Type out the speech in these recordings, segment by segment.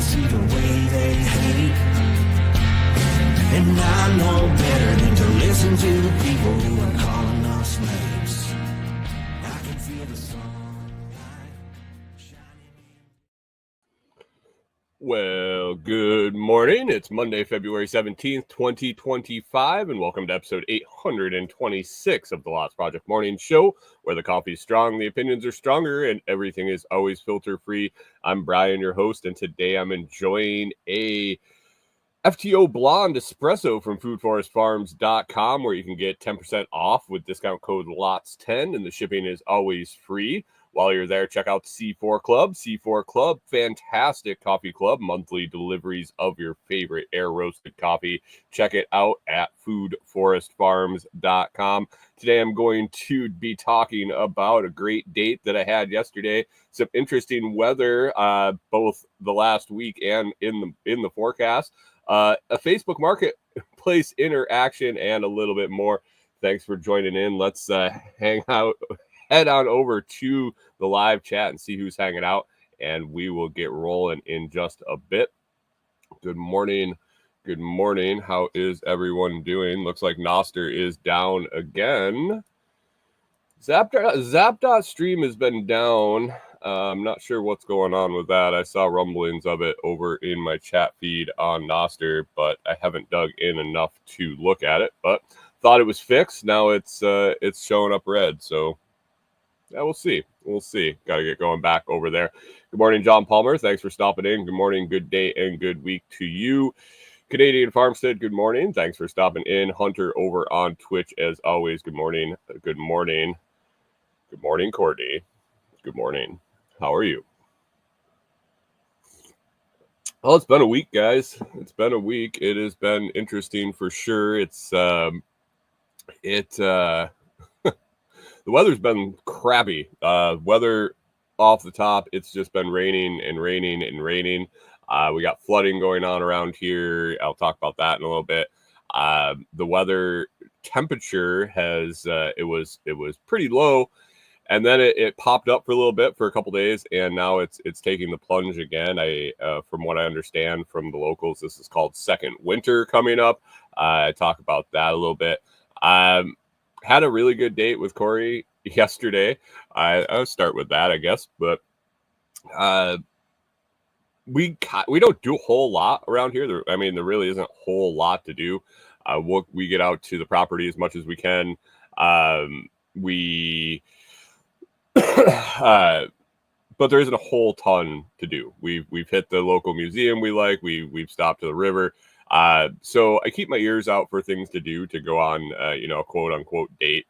see the way they hate. And I know better than to listen to the people who are calling us slaves. I can feel the sunlight shining in. Well, good morning. It's Monday, February 17th, 2025, and welcome to episode 826 of the Lots Project Morning Show, where the coffee is strong, the opinions are stronger, and everything is always filter-free. I'm Brian, your host, and today I'm enjoying a FTO Blonde Espresso from foodforestfarms.com, where you can get 10% off with discount code LOTS10, and the shipping is always free. While you're there, check out C4 Club. C4 Club, fantastic coffee club, monthly deliveries of your favorite air-roasted coffee. Check it out at foodforestfarms.com. Today I'm going to be talking about a great date that I had yesterday. Some interesting weather, both the last week and in the forecast. A Facebook Marketplace interaction, and a little bit more. Thanks for joining in. Let's hang out. Head on over to the live chat and see who's hanging out, and we will get rolling in just a bit. Good morning. Good morning. How is everyone doing? Looks like Noster is down again. Zap.stream has been down. I'm not sure what's going on with that. I saw rumblings of it over in my chat feed on Noster, but I haven't dug in enough to look at it. But thought it was fixed. Now it's showing up red. So yeah, we'll see. We'll see. Got to get going back over there. Good morning, John Palmer. Thanks for stopping in. Good morning, good day, and good week to you. Canadian Farmstead, good morning. Thanks for stopping in. Hunter over on Twitch, as always. Good morning. Good morning. Good morning, Courtney. Good morning. How are you? Well, it's been a week, guys. It's been a week. It has been interesting for sure. The weather's been crappy. Weather off the top, it's just been raining and raining and raining. We got flooding going on around here. I'll talk about that in a little bit. The weather temperature has it was pretty low, and then it popped up for a little bit for a couple days, and now it's taking the plunge again. From what I understand from the locals, this is called second winter coming up. I talk about that a little bit. Had a really good date with Corey yesterday. I'll start with that, I guess. But we don't do a whole lot around here. There really isn't a whole lot to do. We get out to the property as much as we can. But there isn't a whole ton to do. We've hit the local museum we like. We've stopped to the river. So I keep my ears out for things to do to go on, a quote unquote date.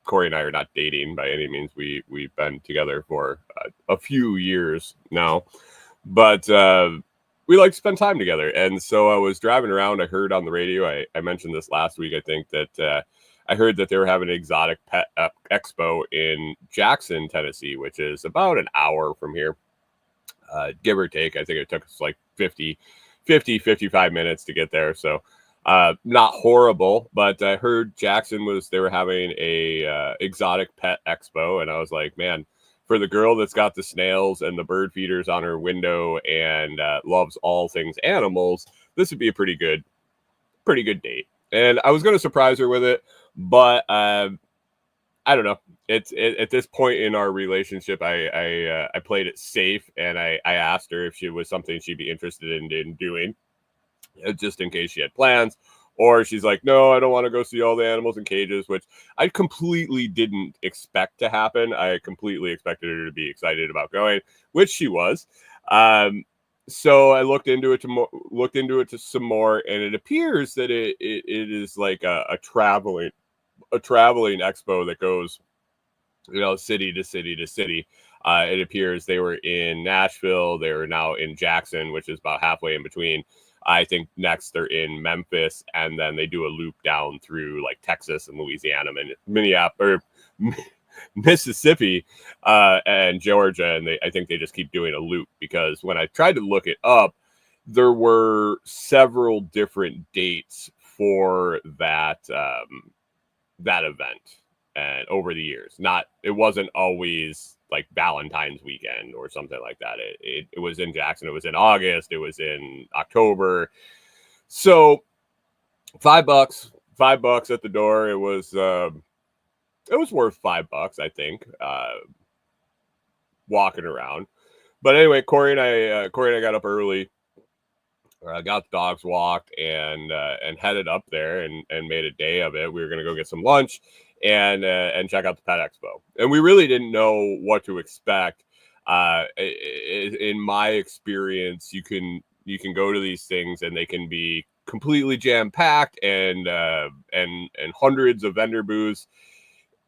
Corey and I are not dating by any means. We've been together for a few years now, but we like to spend time together. And so I was driving around. I heard on the radio, I mentioned this last week, I think, that I heard that they were having an exotic pet expo in Jackson, Tennessee, which is about an hour from here, give or take. I think it took us like 55 minutes to get there. So not horrible, but I heard they were having a exotic pet expo. And I was like, man, for the girl that's got the snails and the bird feeders on her window and loves all things animals, this would be a pretty good date. And I was going to surprise her with it, but I don't know. It's at this point in our relationship, I played it safe, and I asked her if she was something she'd be interested in doing, just in case she had plans. Or she's like, no, I don't want to go see all the animals in cages, which I completely didn't expect to happen. I completely expected her to be excited about going, which she was. So I looked into it some more, and it appears that it is like a traveling expo that goes, city to city to city. It appears they were in Nashville. They are now in Jackson, which is about halfway in between. I think next they're in Memphis, and then they do a loop down through like Texas and Louisiana and Minneapolis, Mississippi, and Georgia. And I think they just keep doing a loop, because when I tried to look it up, there were several different dates for that event. and over the years. It wasn't always like Valentine's weekend or something like that. It was in Jackson. It was in August. It was in October. So $5 at the door. It was worth $5, I think, walking around. But anyway, Corey and I got up early, got the dogs walked, and headed up there and made a day of it. We were going to go get some lunch and check out the Pet Expo. And we really didn't know what to expect. In my experience, you can go to these things and they can be completely jam packed and hundreds of vendor booths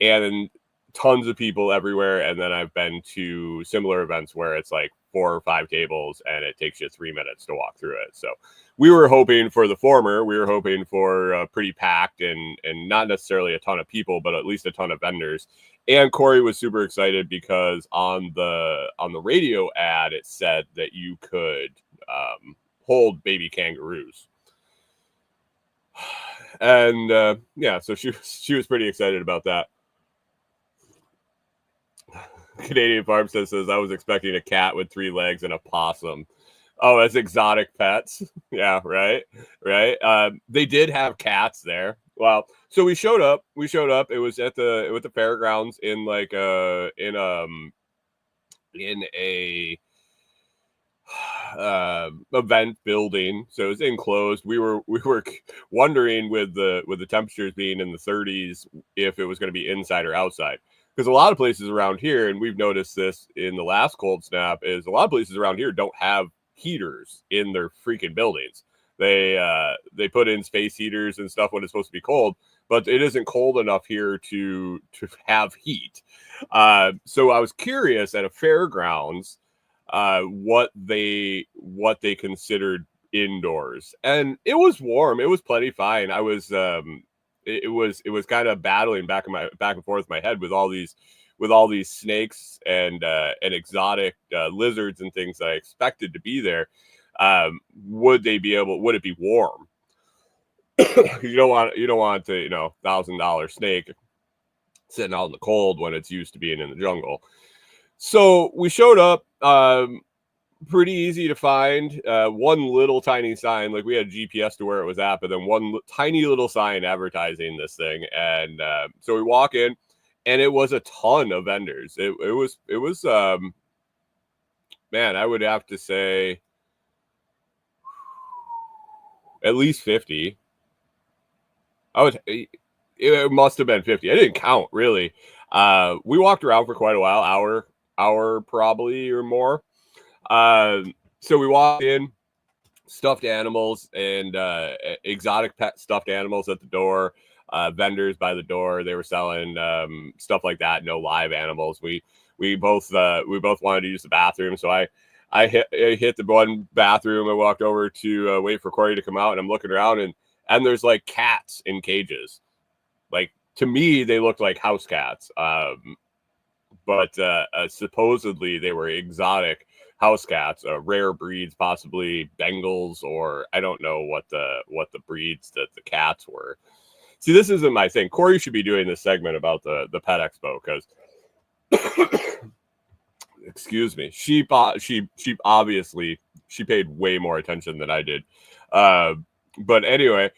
and tons of people everywhere. And then I've been to similar events where it's like 4 or 5 tables and it takes you 3 minutes to walk through it. So we were hoping for the former. We were hoping for pretty packed and not necessarily a ton of people, but at least a ton of vendors. And Corey was super excited because on the radio ad, it said that you could hold baby kangaroos. And yeah, so she was pretty excited about that. Canadian Farmstead says, I was expecting a cat with 3 legs and a possum. Oh, as exotic pets. Yeah, right. They did have cats there. Well, so we showed up. It was at the fairgrounds in like in a event building, so it was enclosed. We were wondering with the temperatures being in the 30s if it was going to be inside or outside. Because a lot of places around here, and we've noticed this in the last cold snap, is a lot of places around here don't have heaters in their freaking buildings. They put in space heaters and stuff when it's supposed to be cold, but it isn't cold enough here to have heat. So I was curious at a fairgrounds what they considered indoors, and it was warm. It was plenty fine. I was it was kind of battling back and forth in my head with all these snakes and exotic lizards and things that I expected to be there. Would it be warm? You don't want to, $1,000 snake sitting out in the cold when it's used to being in the jungle. So we showed up. Pretty easy to find. One little tiny sign, like we had GPS to where it was at, but then one tiny little sign advertising this thing. And so we walk in, and it was a ton of vendors. It was man, I would have to say at least 50. It must have been 50. I didn't count really. We walked around for quite a while, hour probably or more. So we walked in, stuffed animals and exotic pet stuffed animals at the door, vendors by the door. They were selling stuff like that. No live animals. We both wanted to use the bathroom, so I hit the one bathroom. I walked over to wait for Corey to come out, and I'm looking around, and there's like cats in cages. Like, to me, they looked like house cats. But supposedly they were exotic house cats, rare breeds, possibly Bengals, or I don't know what the breeds that the cats were. See, this isn't my thing. Corey should be doing this segment about the Pet Expo because, excuse me, she obviously paid way more attention than I did. But anyway,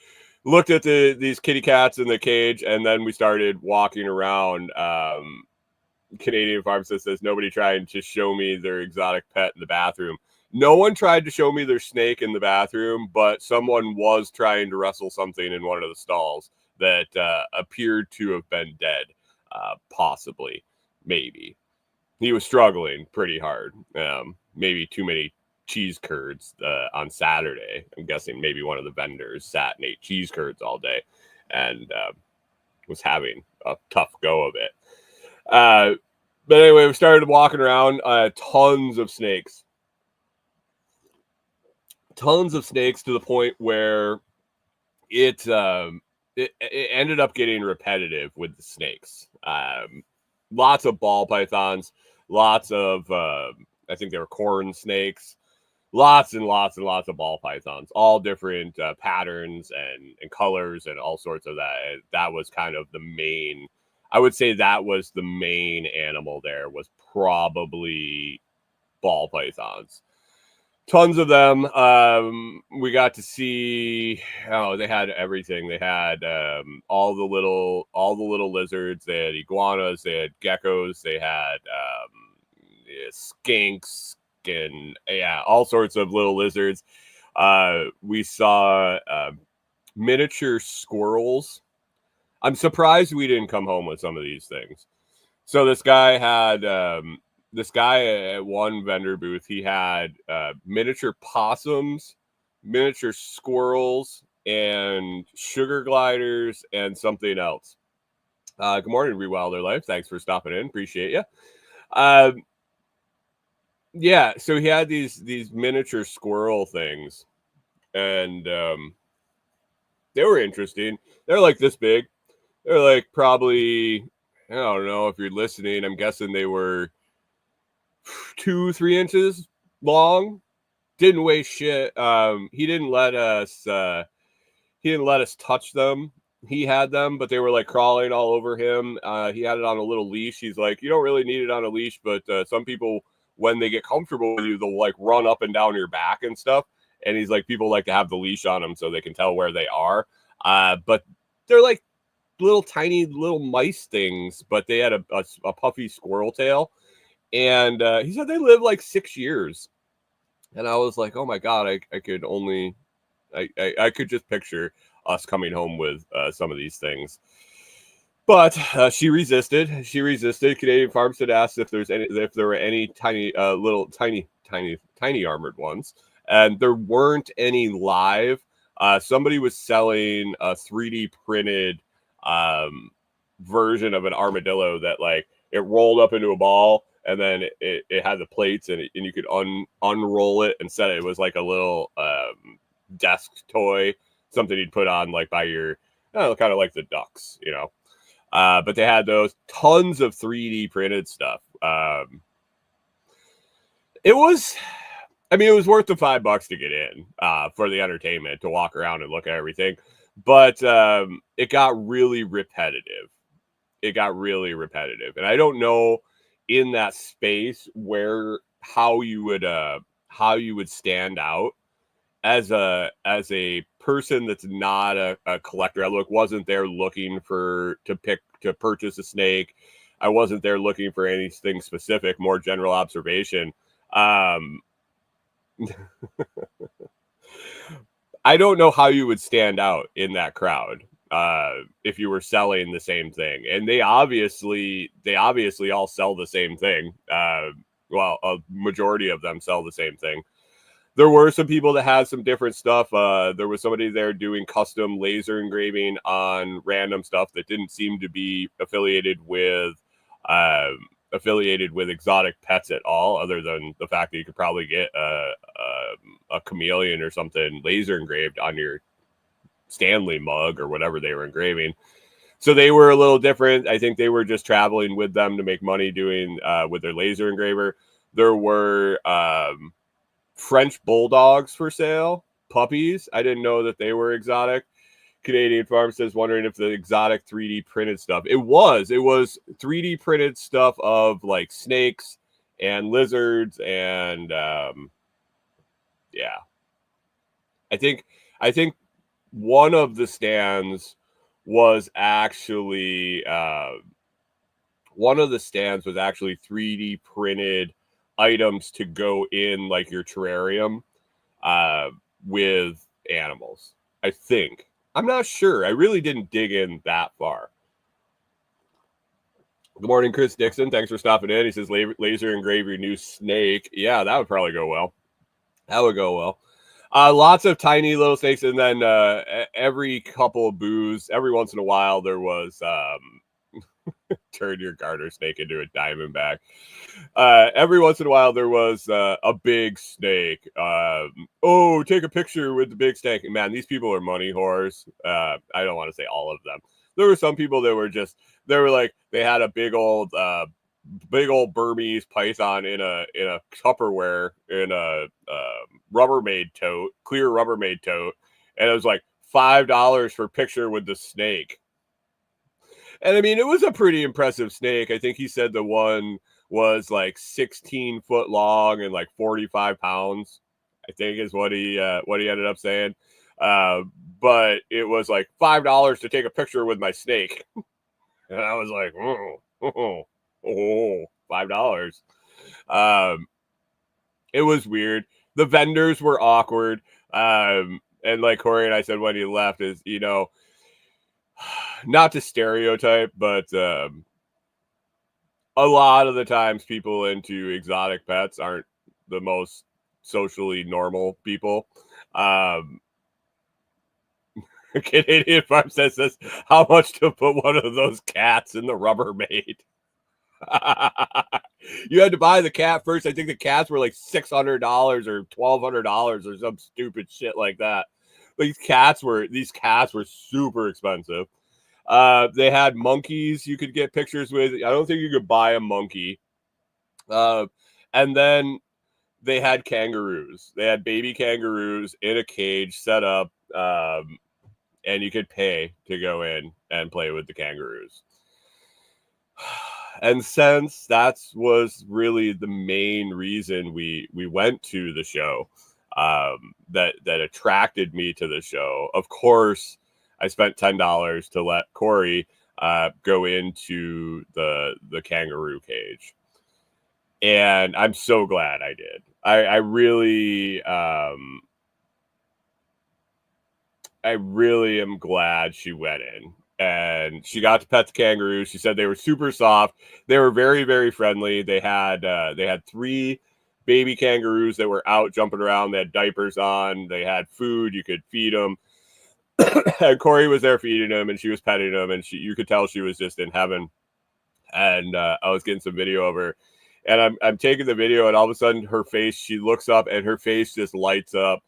looked at these kitty cats in the cage, and then we started walking around. Canadian Farmstead says, nobody tried to show me their exotic pet in the bathroom. No one tried to show me their snake in the bathroom, but someone was trying to wrestle something in one of the stalls that appeared to have been dead, possibly, maybe. He was struggling pretty hard. Maybe too many cheese curds on Saturday. I'm guessing maybe one of the vendors sat and ate cheese curds all day and was having a tough go of it. But anyway, we started walking around, tons of snakes to the point where it ended up getting repetitive with the snakes. Lots of ball pythons, lots of, I think they were corn snakes, lots and lots and lots of ball pythons, all different patterns and colors and all sorts of that. That was kind of the main I would say that was the main animal there, was probably ball pythons. Tons of them. We got to see. Oh, they had everything. They had all the little lizards. They had iguanas. They had geckos. They had skinks and all sorts of little lizards. We saw miniature squirrels. I'm surprised we didn't come home with some of these things. So this guy at one vendor booth, he had miniature possums, miniature squirrels, and sugar gliders, and something else. Good morning, Rewilder Life. Thanks for stopping in. Appreciate you. Yeah, so he had these miniature squirrel things, and they were interesting. They're like this big. They're like probably, I don't know if you're listening, I'm guessing they were 2-3 inches long. Didn't weigh shit. He didn't let us touch them. He had them, but they were like crawling all over him. He had it on a little leash. He's like, you don't really need it on a leash, but some people, when they get comfortable with you, they'll like run up and down your back and stuff. And he's like, people like to have the leash on them so they can tell where they are. But they're like little tiny little mice things, but they had a puffy squirrel tail. And he said they live like 6 years. And I was like, oh my God, I could just picture us coming home with some of these things. But she resisted. Canadian Farmstead asked if there were any tiny little tiny armored ones. And there weren't any live. Somebody was selling a 3D printed version of an armadillo that like it rolled up into a ball, and then it had the plates, and you could unroll it and set it. It was like a little desk toy, something you'd put on like by your, kind of like the ducks, you know. But they had those, tons of 3D printed stuff. It was worth the $5 to get in for the entertainment, to walk around and look at everything. But it got really repetitive. And I don't know in that space how you would stand out as a person that's not a collector. I wasn't there looking to purchase a snake. I wasn't there looking for anything specific, more general observation. I don't know how you would stand out in that crowd if you were selling the same thing. And they obviously all sell the same thing. Well, a majority of them sell the same thing. There were some people that had some different stuff. There was somebody there doing custom laser engraving on random stuff that didn't seem to be affiliated with exotic pets at all, other than the fact that you could probably get a chameleon or something laser engraved on your Stanley mug or whatever they were engraving. So they were a little different. I think they were just traveling with them to make money doing with their laser engraver. There were French bulldogs for sale, puppies. I didn't know that they were exotic. Canadian Farmstead wondering if the exotic 3D printed stuff. It was 3D printed stuff of like snakes and lizards and I think one of the stands was actually 3D printed items to go in like your terrarium with animals. I think. I'm not sure. I really didn't dig in that far. Good morning, Chris Dixon. Thanks for stopping in. He says, laser engrave your new snake. Yeah, that would probably go well. Lots of tiny little snakes. And then every couple of booths, every once in a while, there was turn your garter snake into a diamondback. Every once in a while, there was a big snake. Take a picture with the big snake. Man, these people are money whores. I don't want to say all of them. There were some people that they had a big old Burmese python in a Tupperware in a clear Rubbermaid tote, and it was like $5 for a picture with the snake. And I mean, it was a pretty impressive snake. I think he said the one was like 16 foot long and like 45 pounds, I think is what he ended up saying. Uh, but it was like $5 to take a picture with my snake. And I was like, $5. It was weird. The vendors were awkward. And like Corey and I said when he left is, not to stereotype, but a lot of the times people into exotic pets aren't the most socially normal people. Canadian Farm says this, how much to put one of those cats in the Rubbermaid? You had to buy the cat first. I think the cats were like $600 or $1,200 or some stupid shit like that. These cats were super expensive. They had monkeys you could get pictures with. I don't think you could buy a monkey. And then they had kangaroos. They had baby kangaroos in a cage set up, and you could pay to go in and play with the kangaroos. And since that was really the main reason we went to the show, that attracted me to the show. Of course, I spent $10 to let Corey go into the kangaroo cage, and I'm so glad I did. I really am glad she went in. And she got to pet the kangaroos. She said they were super soft. They were very, very friendly. They had 3 baby kangaroos that were out jumping around. They had diapers on. They had food. You could feed them. And Corey was there feeding them, and she was petting them, and you could tell she was just in heaven. And I was getting some video of her, and I'm taking the video, and all of a sudden her face, she looks up, and her face just lights up.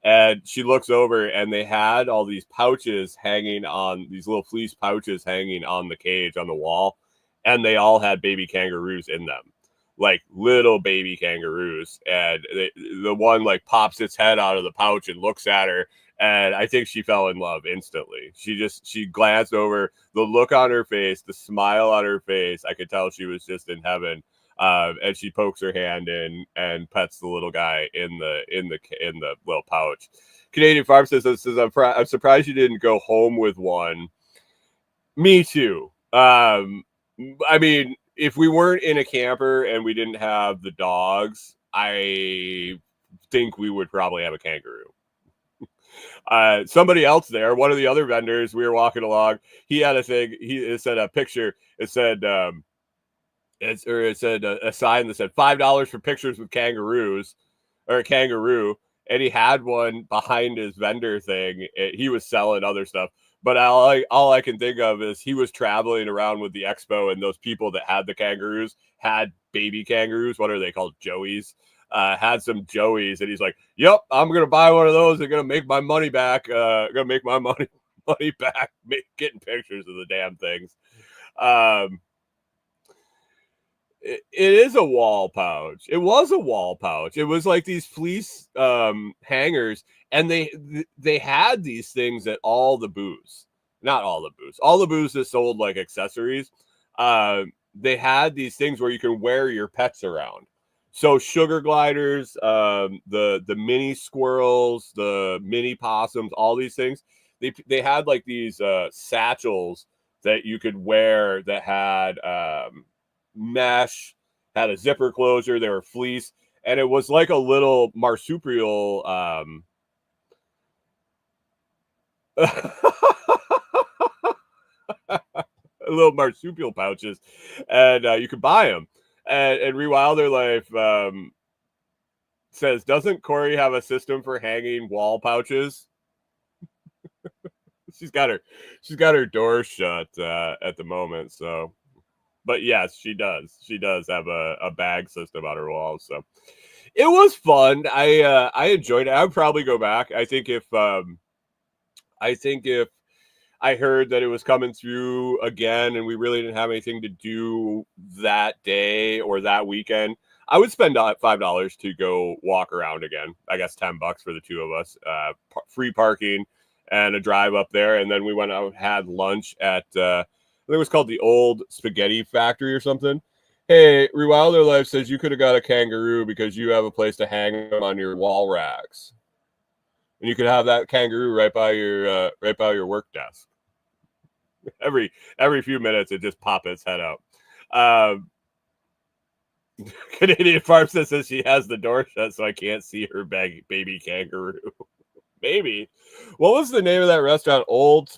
And she looks over, and they had all these pouches hanging on, these little fleece pouches hanging on the cage on the wall. And they all had baby kangaroos in them, like little baby kangaroos. And the one like pops its head out of the pouch and looks at her. And I think she fell in love instantly. She glanced over, the look on her face, the smile on her face. I could tell she was just in heaven. And she pokes her hand in and pets the little guy in the little pouch. Canadian Farm says, I'm surprised you didn't go home with one. Me too. I mean, if we weren't in a camper and we didn't have the dogs, I think we would probably have a kangaroo. Somebody else there, one of the other vendors, we were walking along. He had a thing. It said a picture. It said. It said a sign that said $5 for pictures with kangaroos, or a kangaroo, and he had one behind his vendor thing. He was selling other stuff, but all I can think of is he was traveling around with the expo, and those people that had the kangaroos had baby kangaroos. What are they called? Joeys. Had some Joeys, and he's like, "Yep, I'm gonna buy one of those. I'm gonna make my money back. Gonna make my money back getting pictures of the damn things." It is a wall pouch. It was a wall pouch. It was like these fleece hangers, and they had these things at all the booths. Not all the booths. All the booths that sold like accessories. They had these things where you can wear your pets around. So sugar gliders, the mini squirrels, the mini possums, all these things. They had like these satchels that you could wear that had mesh, had a zipper closure. They were fleece, and it was like a little marsupial little marsupial pouches, and you could buy them. And Rewilder Life says, doesn't Corey have a system for hanging wall pouches? she's got her door shut at the moment, so. But yes, she does. She does have a bag system on her walls. So it was fun. I enjoyed it. I would probably go back. I think if I heard that it was coming through again and we really didn't have anything to do that day or that weekend, I would spend $5 to go walk around again. I guess $10 for the two of us. Free parking and a drive up there, and then we went out and had lunch at think it was called the Old Spaghetti Factory or something. Hey, Rewilder Life says you could have got a kangaroo because you have a place to hang them on your wall racks, and you could have that kangaroo right by your work desk. Every few minutes, it just pop its head out. Canadian Farm says she has the door shut, so I can't see her baby kangaroo. Maybe. What was the name of that restaurant? Old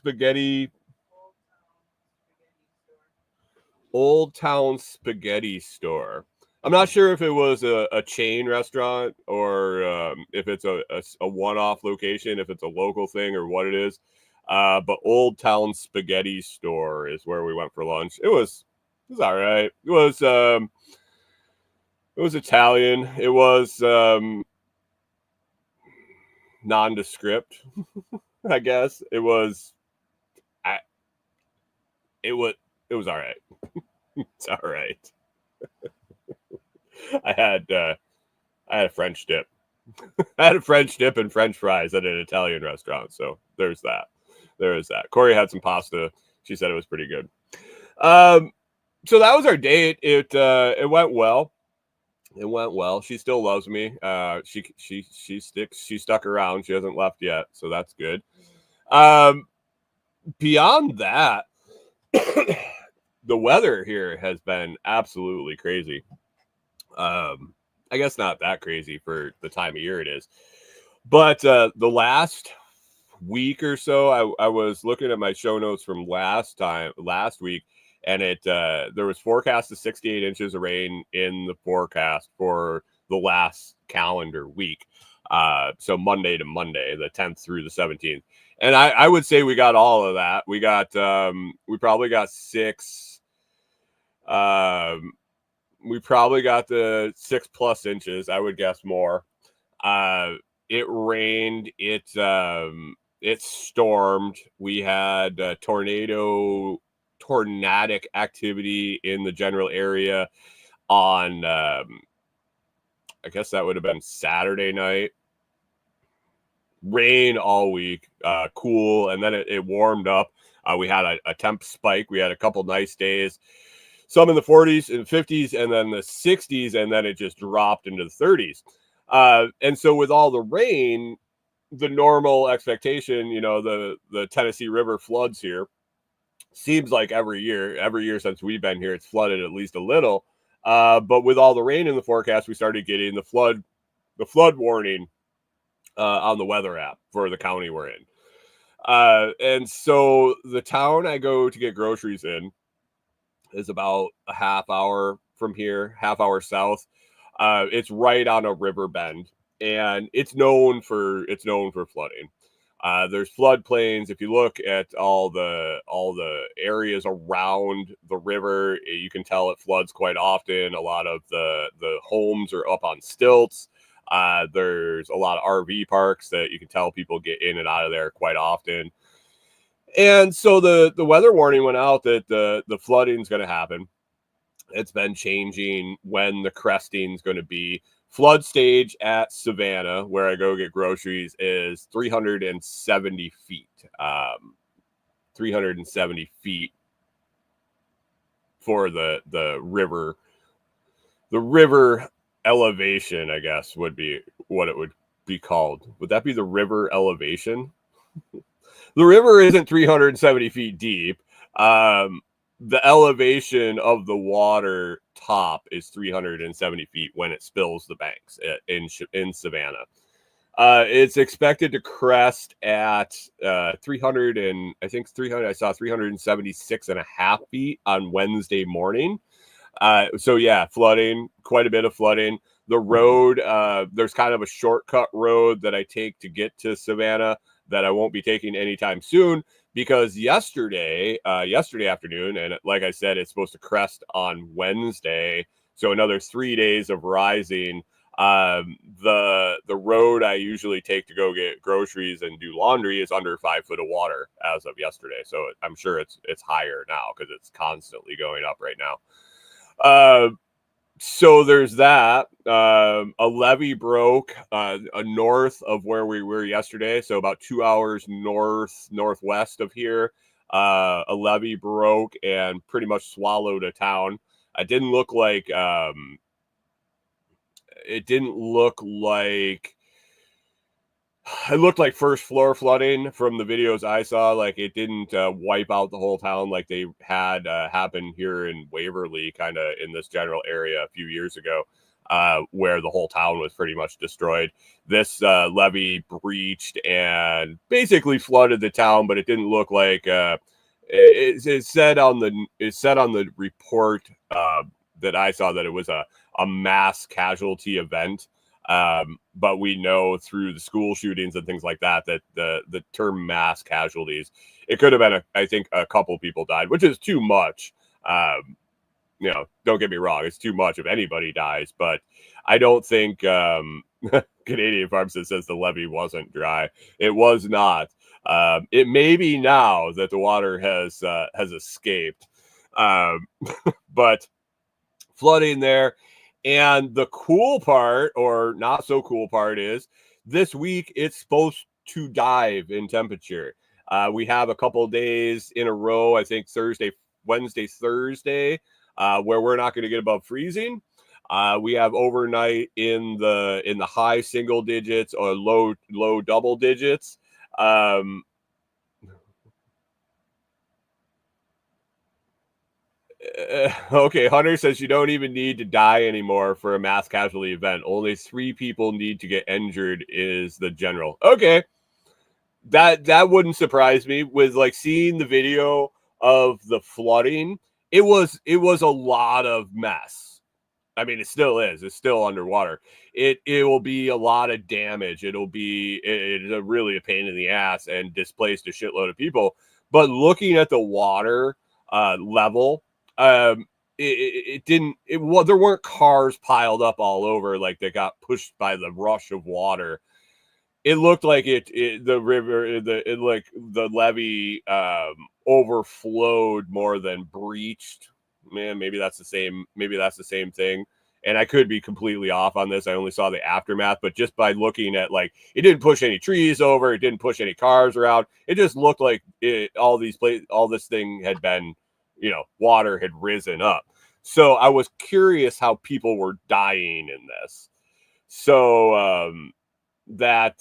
Town Spaghetti Store. I'm not sure if it was a chain restaurant or if it's a one-off location, if it's a local thing or what it is. But Old Town Spaghetti Store is where we went for lunch. It was all right. It was Italian. It was nondescript, I guess. It was all right. It's all right. I had a French dip. I had a French dip and French fries at an Italian restaurant. So there's that. There is that. Corey had some pasta. She said it was pretty good. So that was our date. It went well. It went well. She still loves me. She stuck around. She hasn't left yet, so that's good. Beyond that, the weather here has been absolutely crazy. I guess not that crazy for the time of year it is, but the last week or so, I was looking at my show notes from last week, and there was forecast of 68 inches of rain in the forecast for the last calendar week. So Monday to Monday, the 10th through the 17th. And I would say we got all of that. We probably got we probably got the 6+ inches. I would guess more. It rained. It stormed. We had tornadic activity in the general area on, I guess that would have been Saturday night. Rain all week, cool, and then it warmed up. We had a temp spike. We had a couple nice days, some in the 40s and 50s, and then the 60s, and then it just dropped into the 30s. And so with all the rain, the normal expectation, the Tennessee River floods here. Seems like every year since we've been here, it's flooded at least a little. But with all the rain in the forecast, we started getting the flood warning on the weather app for the county we're in. And so the town I go to get groceries in is about a half hour from here, half hour south. It's right on a river bend, and it's known for flooding. There's floodplains. If you look at all the areas around the river, you can tell it floods quite often. A lot of the homes are up on stilts. There's a lot of RV parks that you can tell people get in and out of there quite often. And so the weather warning went out that the flooding is going to happen. It's been changing when the cresting is going to be. Flood stage at Savannah, where I go get groceries, is 370 feet. 370 feet for the river. The river elevation, I guess, would be what it would be called. Would that be the river elevation? The river isn't 370 feet deep. The elevation of the water top is 370 feet when it spills the banks in Savannah. It's expected to crest at 300 and I think 300. I saw 376.5 feet on Wednesday morning. So yeah, flooding, quite a bit of flooding. The road, there's kind of a shortcut road that I take to get to Savannah that I won't be taking anytime soon, because yesterday afternoon, and like I said, it's supposed to crest on Wednesday, so another 3 days of rising. The road I usually take to go get groceries and do laundry is under 5 foot of water as of yesterday, so I'm sure it's higher now because it's constantly going up right now. So there's that. A levee broke north of where we were yesterday, so about 2 hours northwest of here. a levee broke and pretty much swallowed a town. It didn't look like it looked like first floor flooding from the videos I saw. Like it didn't wipe out the whole town like they had happen here in Waverly, kind of in this general area a few years ago, where the whole town was pretty much destroyed. This levee breached and basically flooded the town, but it didn't look like it said on the report that I saw that it was a mass casualty event. But we know through the school shootings and things like that the term mass casualties, it could have been I think a couple people died, which is too much. Don't get me wrong, it's too much if anybody dies, but I don't think Canadian Farmstead says the levee wasn't dry. It was not. It may be now that the water has escaped, but flooding there. And the cool part, or not so cool part, is this week it's supposed to dive in temperature. We have a couple of days in a row, I think Wednesday, Thursday, where we're not going to get above freezing. We have overnight in the high single digits or low double digits. Okay, Hunter says you don't even need to die anymore for a mass casualty event. Only 3 people need to get injured is the general. Okay, that wouldn't surprise me. With like seeing the video of the flooding, it was a lot of mess. I mean, it still is. It's still underwater. It will be a lot of damage. It's really a pain in the ass and displaced a shitload of people. But looking at the water level, there weren't cars piled up all over like they got pushed by the rush of water. It looked like the levee overflowed more than breached. Man, maybe that's the same thing. And I could be completely off on this. I only saw the aftermath, but just by looking at, like, it didn't push any trees over, it didn't push any cars around. It just looked like all this thing had been, water had risen up. So I was curious how people were dying in this. So that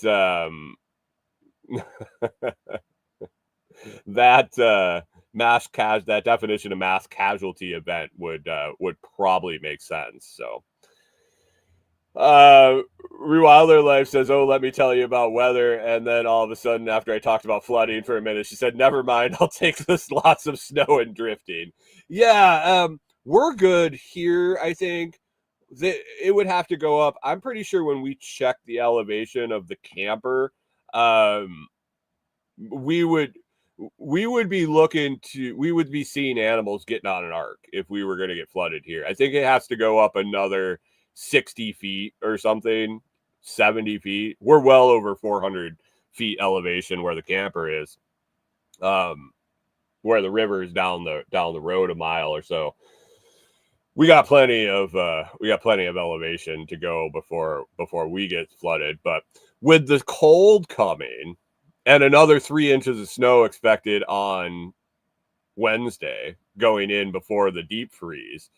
that definition of mass casualty event would probably make sense. So Rewilder Life says, "Oh, let me tell you about weather." And then all of a sudden, after I talked about flooding for a minute, she said, "Never mind, I'll take this lots of snow and drifting." Yeah, we're good here. I think it would have to go up. I'm pretty sure when we check the elevation of the camper, we would be seeing animals getting on an ark if we were going to get flooded here. I think it has to go up another 60 feet or something, 70 feet. We're well over 400 feet elevation where the camper is, where the river is down the road a mile or so. We got plenty of elevation to go before we get flooded. But with the cold coming and another 3 inches of snow expected on Wednesday going in before the deep freeze,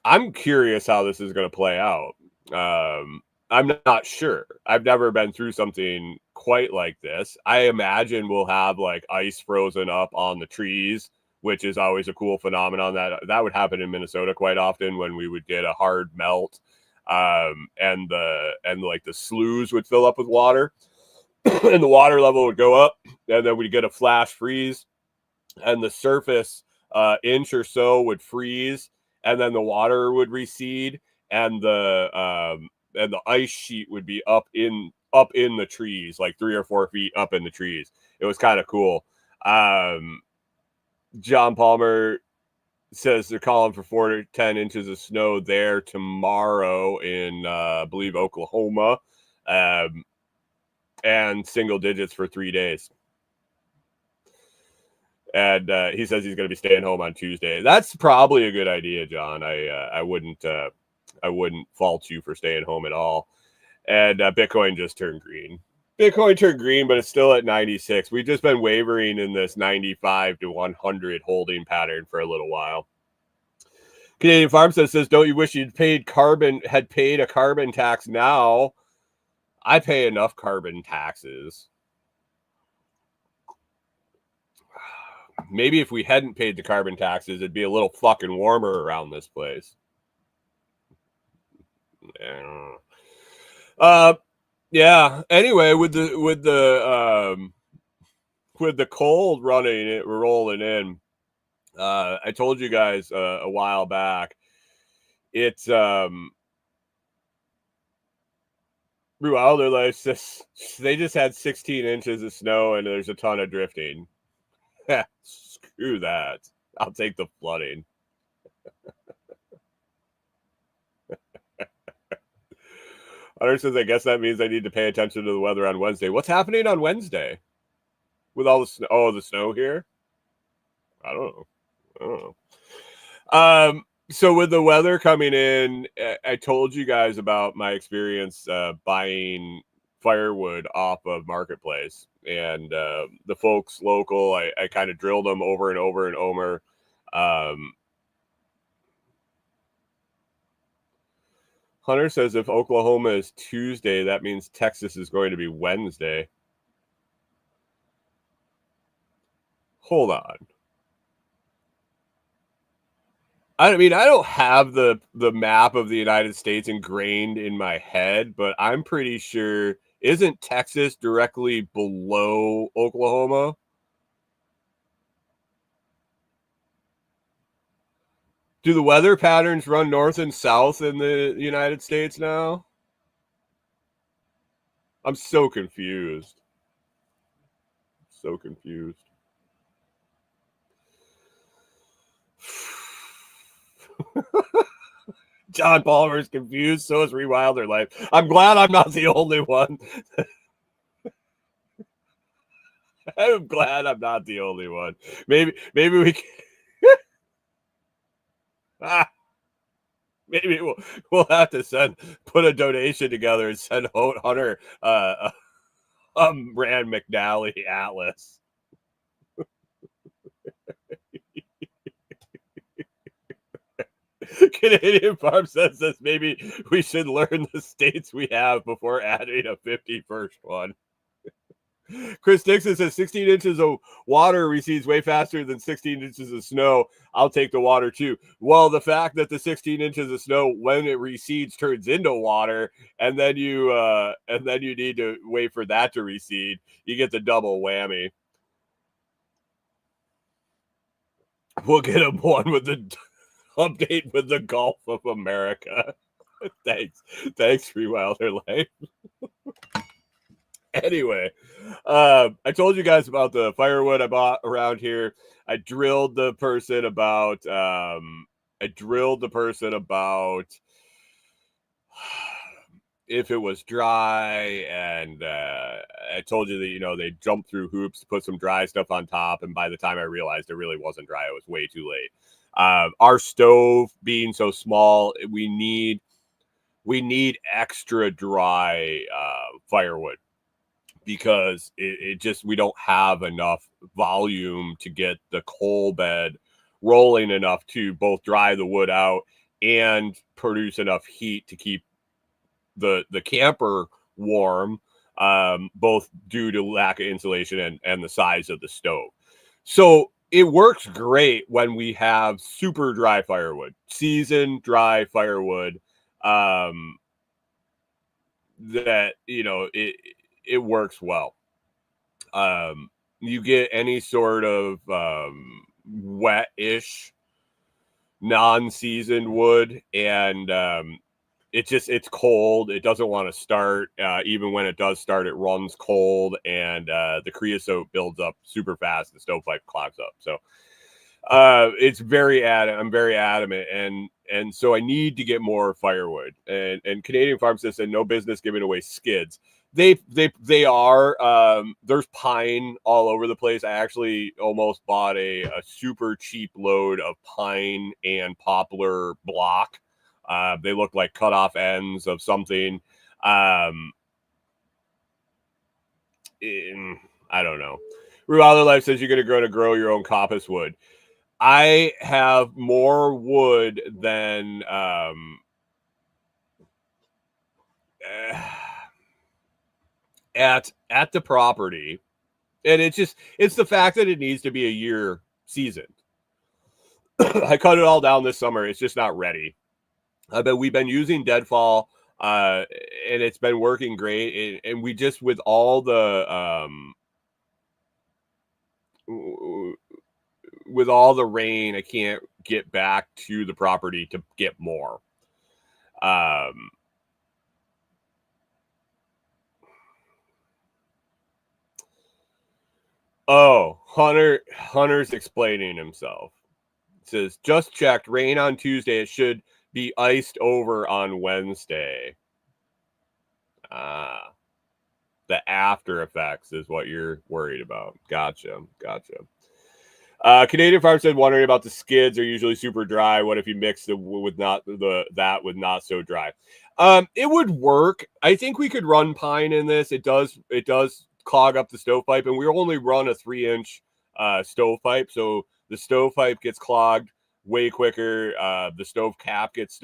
I'm curious how this is going to play out. I'm not sure. I've never been through something quite like this. I imagine we'll have like ice frozen up on the trees, which is always a cool phenomenon. That would happen in Minnesota quite often when we would get a hard melt, and the sloughs would fill up with water, and the water level would go up, and then we'd get a flash freeze, and the surface inch or so would freeze, and then the water would recede, and the ice sheet would be up in the trees, like 3 or 4 feet up in the trees. It was kind of cool. John Palmer says they're calling for 4 to 10 inches of snow there tomorrow in, I believe, Oklahoma, and single digits for 3 days. And he says he's going to be staying home on Tuesday. That's probably a good idea, John. I wouldn't fault you for staying home at all. And Bitcoin just turned green. Bitcoin turned green, but it's still at 96. We've just been wavering in this 95 to 100 holding pattern for a little while. Canadian Farmstead says, don't you wish you'd had paid a carbon tax now? I pay enough carbon taxes. Maybe if we hadn't paid the carbon taxes, it'd be a little fucking warmer around this place. Yeah. Anyway, with the cold rolling in, I told you guys a while back. It's Wilder Life. They just had 16 inches of snow and there's a ton of drifting. Screw that. I'll take the flooding. Hunter says, I guess that means I need to pay attention to the weather on Wednesday. What's happening on Wednesday? With all the snow? Oh, the snow here? I don't know. So with the weather coming in, I told you guys about my experience buying firewood off of Marketplace. And the folks local, I kind of drilled them over and over and over. Hunter says if Oklahoma is Tuesday, that means Texas is going to be Wednesday. Hold on. I mean, I don't have the map of the United States ingrained in my head, but I'm pretty sure, isn't Texas directly below Oklahoma? Do the weather patterns run north and south in the United States now? I'm so confused. So confused. John Palmer's confused, so is Rewilder Life. I'm glad I'm not the only one. I'm glad I'm not the only one. Maybe we can... Maybe we'll have to put a donation together and send Hunter Rand McNally Atlas. Canadian Farm says this. Maybe we should learn the states we have before adding a 51st one. Chris Dixon says 16 inches of water recedes way faster than 16 inches of snow. I'll take the water too. Well, the fact that the 16 inches of snow, when it recedes, turns into water, and then you need to wait for that to recede, you get the double whammy. We'll get him one with the update with the Gulf of America. Thanks, Rewilder Life. Anyway, I told you guys about the firewood I bought around here. I drilled the person about if it was dry, and I told you that they jumped through hoops to put some dry stuff on top, and by the time I realized it really wasn't dry, it was way too late. Our stove being so small, we need extra dry firewood, because it just, we don't have enough volume to get the coal bed rolling enough to both dry the wood out and produce enough heat to keep the camper warm, both due to lack of insulation and the size of the stove. So it works great when we have super dry firewood, seasoned dry firewood, that it works well. You get any sort of wet-ish non-seasoned wood, and it's cold. It doesn't want to start. Even when it does start, it runs cold, and the creosote builds up super fast. The stovepipe clogs up. So it's very I'm very adamant, and so I need to get more firewood. And Canadian Farm said no business giving away skids. They are. There's pine all over the place. I actually almost bought a super cheap load of pine and poplar block. They look like cut off ends of something. I don't know. Real Life says you're going to grow your own coppice wood. I have more wood than at the property, and it's the fact that it needs to be a year seasoned. I cut it all down this summer. It's just not ready. But we've been using deadfall, and it's been working great. And we just, with all the rain, I can't get back to the property to get more. Hunter's explaining himself. It says, just checked, rain on Tuesday. It should be iced over on Wednesday. The after effects is what you're worried about. Gotcha. Canadian Farm said, wondering about the skids are usually super dry. What if you mix that with not so dry? It would work. I think we could run pine in this. It does clog up the stovepipe, and we only run a 3-inch stovepipe, so the stovepipe gets clogged way quicker. The stove cap gets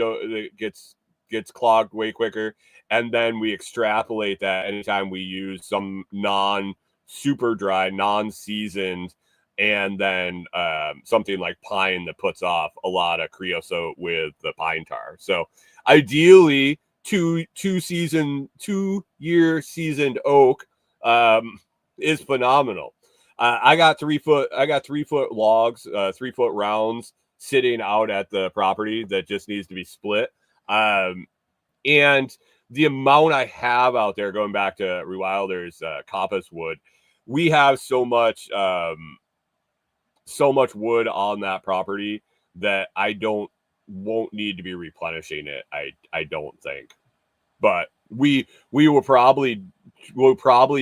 clogged way quicker, and then we extrapolate that anytime we use some non-super dry, non-seasoned, and then something like pine that puts off a lot of creosote with the pine tar. So ideally, 2-year seasoned oak is phenomenal. I got 3 foot logs, 3 foot rounds sitting out at the property that just needs to be split. And the amount I have out there, going back to Rewilder's coppice wood, we have so much wood on that property that won't need to be replenishing it. I don't think, but we will probably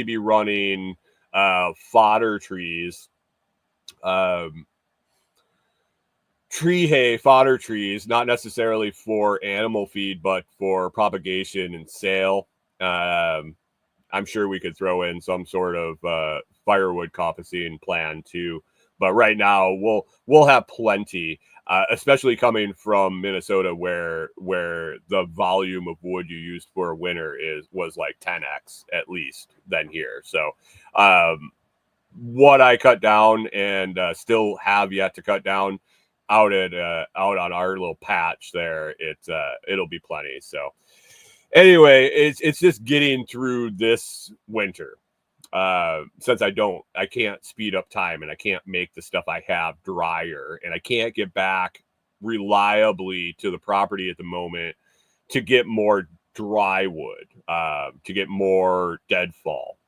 be running fodder trees, tree hay fodder trees, not necessarily for animal feed, but for propagation and sale. I'm sure we could throw in some sort of firewood coppicing plan too. But right now we'll have plenty, especially coming from Minnesota, where the volume of wood you used for a winter was like 10x at least than here. So what I cut down and still have yet to cut down out on our little patch there, it'll be plenty. So anyway, it's just getting through this winter. Since I can't speed up time, and I can't make the stuff I have drier, and I can't get back reliably to the property at the moment to get more dry wood, to get more deadfall.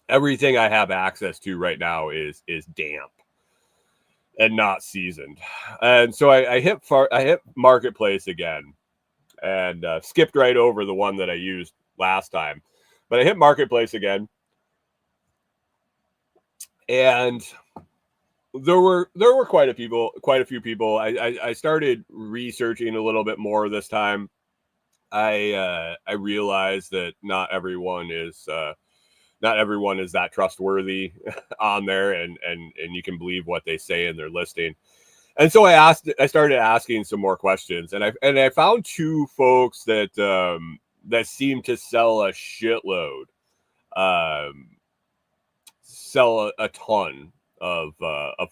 Everything I have access to right now is damp and not seasoned. And so I hit Marketplace again, and skipped right over the one that I used last time. But I hit Marketplace again, and there were quite a few people. I started researching a little bit more this time. I realized that not everyone is that trustworthy on there, and you can believe what they say in their listing. And so I started asking some more questions, and I found 2 folks that seem to sell a shitload, sell a ton of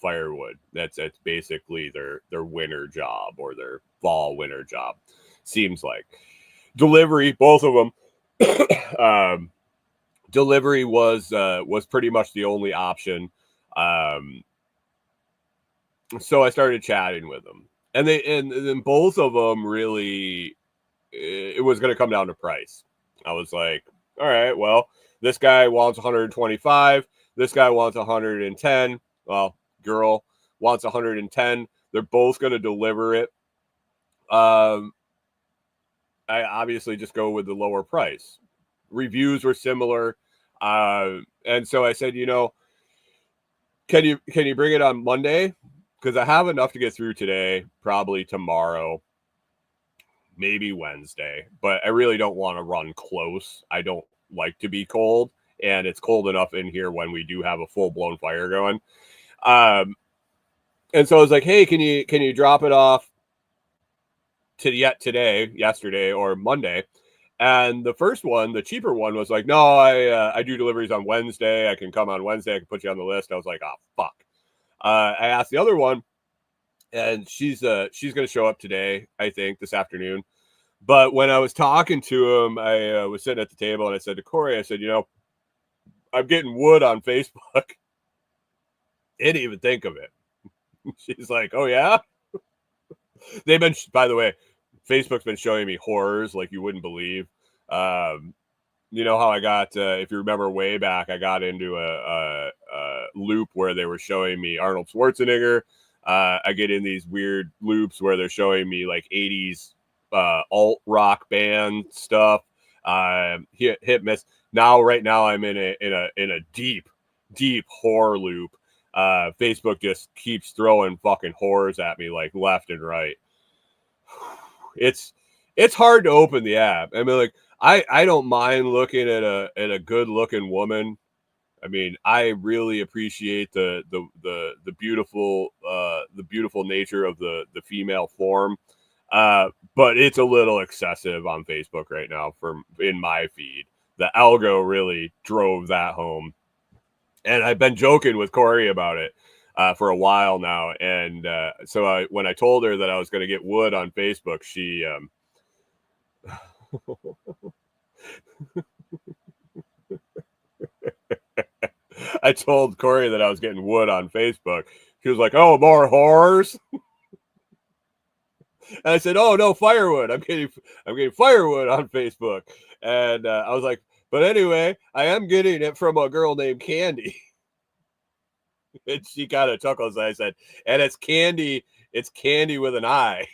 firewood. That's basically their winter job, or their fall winter job. Seems like delivery, both of them. Delivery was pretty much the only option. So I started chatting with them, and then both of them really, it was going to come down to price. I was like, all right, well, this guy wants 125. This guy wants 110. Well, girl wants 110. They're both going to deliver it. I obviously just go with the lower price. Reviews were similar. And so I said, can you bring it on Monday? Because I have enough to get through today, probably tomorrow, maybe Wednesday. But I really don't want to run close. I don't like to be cold. and it's cold enough in here when we do have a full-blown fire going. And so I was like, hey, can you drop it off yesterday or Monday? And the first one, the cheaper one, was like, no, I do deliveries on Wednesday. I can come on Wednesday. I can put you on the list. I was like, oh, fuck. I asked the other one, and she's going to show up today, I think, this afternoon. But when I was talking to him, I was sitting at the table, and I said to Corey, I said, I'm getting wood on Facebook. Didn't even think of it. She's like, oh, yeah? They've been, by the way, Facebook's been showing me horrors like you wouldn't believe. You know how I got, if you remember way back, I got into a loop where they were showing me Arnold Schwarzenegger. I get in these weird loops where they're showing me like 80s alt rock band stuff. Hit miss. Right now I'm in a deep horror loop. Facebook just keeps throwing fucking horrors at me like left and right. It's hard to open the app. I mean, like I don't mind looking at a good looking woman. I mean, I really appreciate the beautiful nature of the female form. But it's a little excessive on Facebook right now in my feed. The algo really drove that home. And I've been joking with Corey about it for a while now. And so when I told her that I was going to get wood on Facebook, she I told Corey that I was getting wood on Facebook. She was like, oh, more horrors. And I said, oh, no, firewood. I'm getting firewood on Facebook. And I was like, but anyway, I am getting it from a girl named Candy. And she kind of chuckles. And I said, and it's Candy with an I.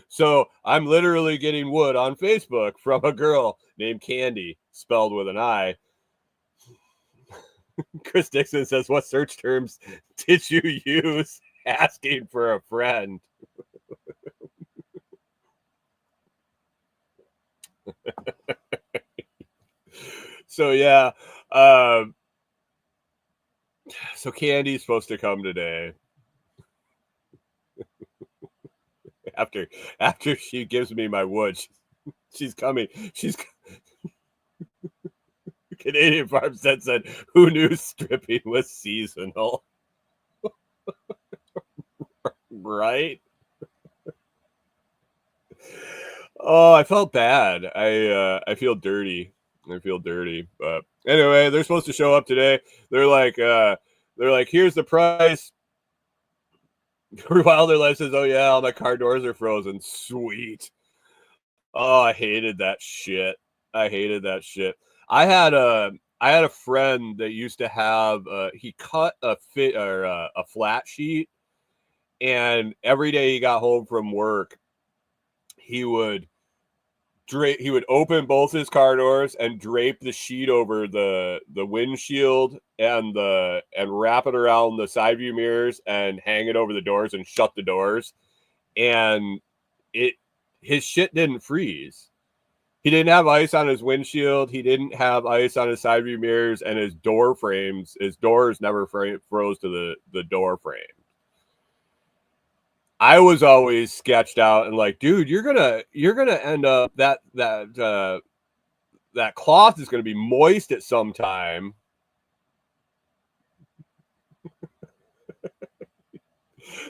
So I'm literally getting wood on Facebook from a girl named Candy, spelled with an I. Chris Dixon says, what search terms did you use asking for a friend? So yeah, so Candy's supposed to come today. After she gives me my wood, she's coming. Canadian Farmstead said, who knew stripping was seasonal? Right? Oh, I felt bad. I feel dirty. But anyway, they're supposed to show up today. They're like, here's the price. Wilder Life says, oh yeah, all my car doors are frozen. Sweet. Oh, I hated that shit. I had a friend that used to have he cut a flat sheet, and every day he got home from work, he would open both his car doors and drape the sheet over the windshield and wrap it around the side view mirrors and hang it over the doors and shut the doors. And his shit didn't freeze. He didn't have ice on his windshield. He didn't have ice on his side view mirrors, and his doors never froze to the door frame. I was always sketched out and like, dude, you're gonna end up that cloth is gonna be moist at some time.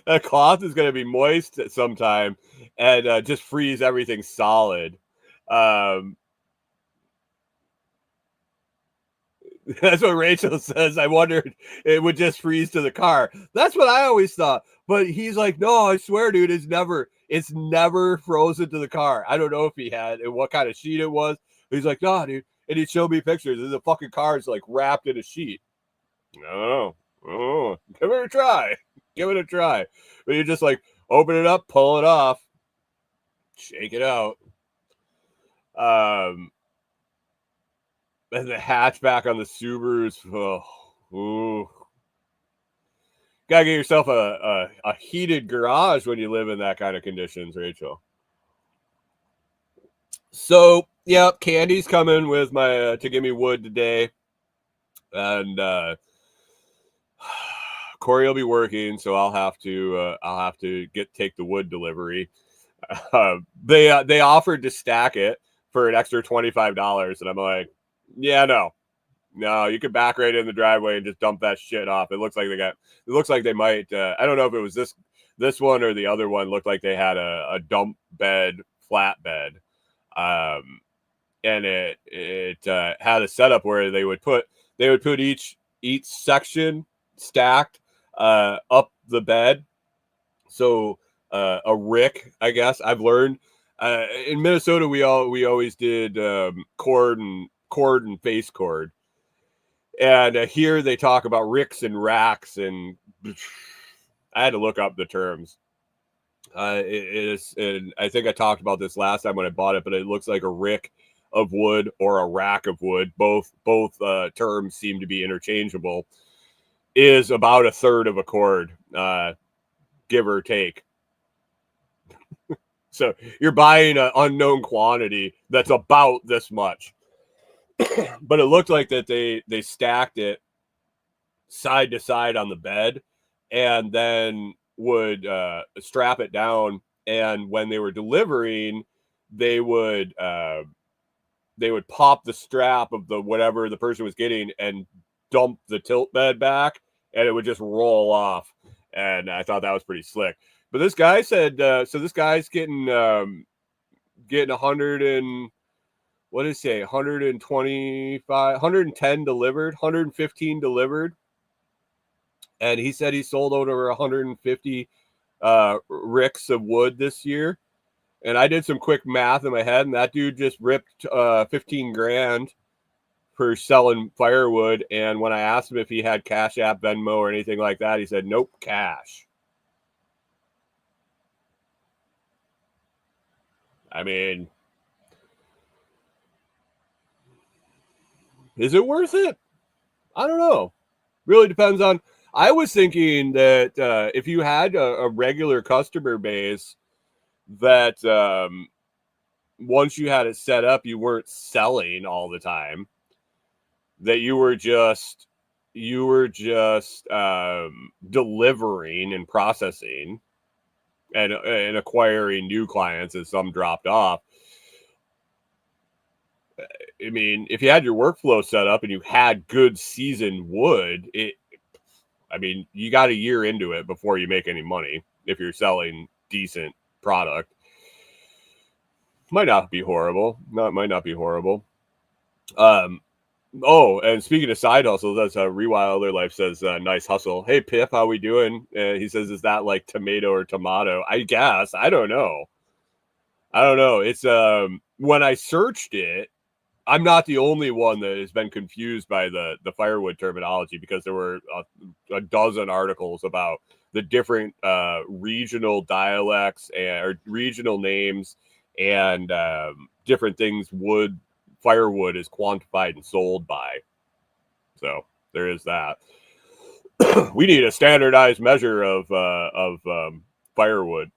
That cloth is gonna be moist at some time and just freeze everything solid. That's what Rachel says. I wondered it would just freeze to the car. That's what I always thought. But he's like, no, I swear, dude, it's never frozen to the car. I don't know if he had and what kind of sheet it was. But he's like, no, dude. And he showed me pictures. The fucking car is like wrapped in a sheet. Oh, give it a try. But you just like open it up, pull it off, shake it out. And the hatchback on the Subarus. Ooh. Gotta get yourself a heated garage when you live in that kind of conditions, Rachel. So, yeah, Candy's coming with my to give me wood today. And Corey will be working, so I'll have to take the wood delivery. They offered to stack it for an extra $25, and I'm like, yeah, no, you can back right in the driveway and just dump that shit off. It looks like they might. I don't know if it was this one or the other one. Looked like they had a dump bed flatbed, and it had a setup where they would put each section stacked up the bed. So a rick, I guess. I've learned in Minnesota we always did cord and face cord. And here they talk about ricks and racks, and I had to look up the terms. It is, and I think I talked about this last time when I bought it, but it looks like a rick of wood or a rack of wood. Both terms seem to be interchangeable. Is about a third of a cord, give or take. So you're buying an unknown quantity that's about this much. But it looked like that they stacked it side to side on the bed and then would strap it down, and when they were delivering they would pop the strap of the whatever the person was getting and dump the tilt bed back, and it would just roll off. And I thought that was pretty slick. But this guy said so this guy's getting 100 and what did he say? 125, 110 delivered, 115 delivered. And he said he sold over 150 ricks of wood this year. And I did some quick math in my head, and that dude just ripped 15 grand for selling firewood. And when I asked him if he had Cash App, Venmo, or anything like that, he said, nope, cash. I mean, is it worth it? I don't know. Really depends on. I was thinking that if you had a regular customer base, that once you had it set up, you weren't selling all the time. That you were just delivering and processing and acquiring new clients as some dropped off. I mean, if you had your workflow set up and you had good seasoned wood, you got a year into it before you make any money. If you're selling decent product, might not be horrible. Might not be horrible. Oh, and speaking of side hustles, that's Rewilder Life says, nice hustle. Hey, Pip, how we doing? He says, is that like tomato or tomato? I guess. I don't know. It's when I searched it, I'm not the only one that has been confused by the firewood terminology, because there were a dozen articles about the different regional dialects or regional names and different things firewood is quantified and sold by. So there is that. We need a standardized measure of firewood,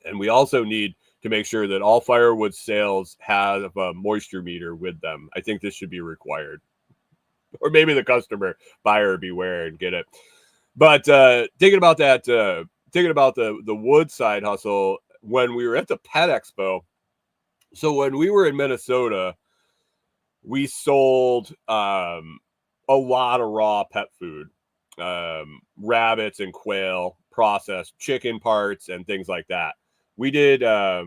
and we also need to make sure that all firewood sales have a moisture meter with them. I think this should be required, or maybe the buyer beware and get it. But thinking about the wood side hustle, when we were at the Pet Expo. So when we were in Minnesota, we sold a lot of raw pet food, rabbits and quail, processed chicken parts and things like that. We did a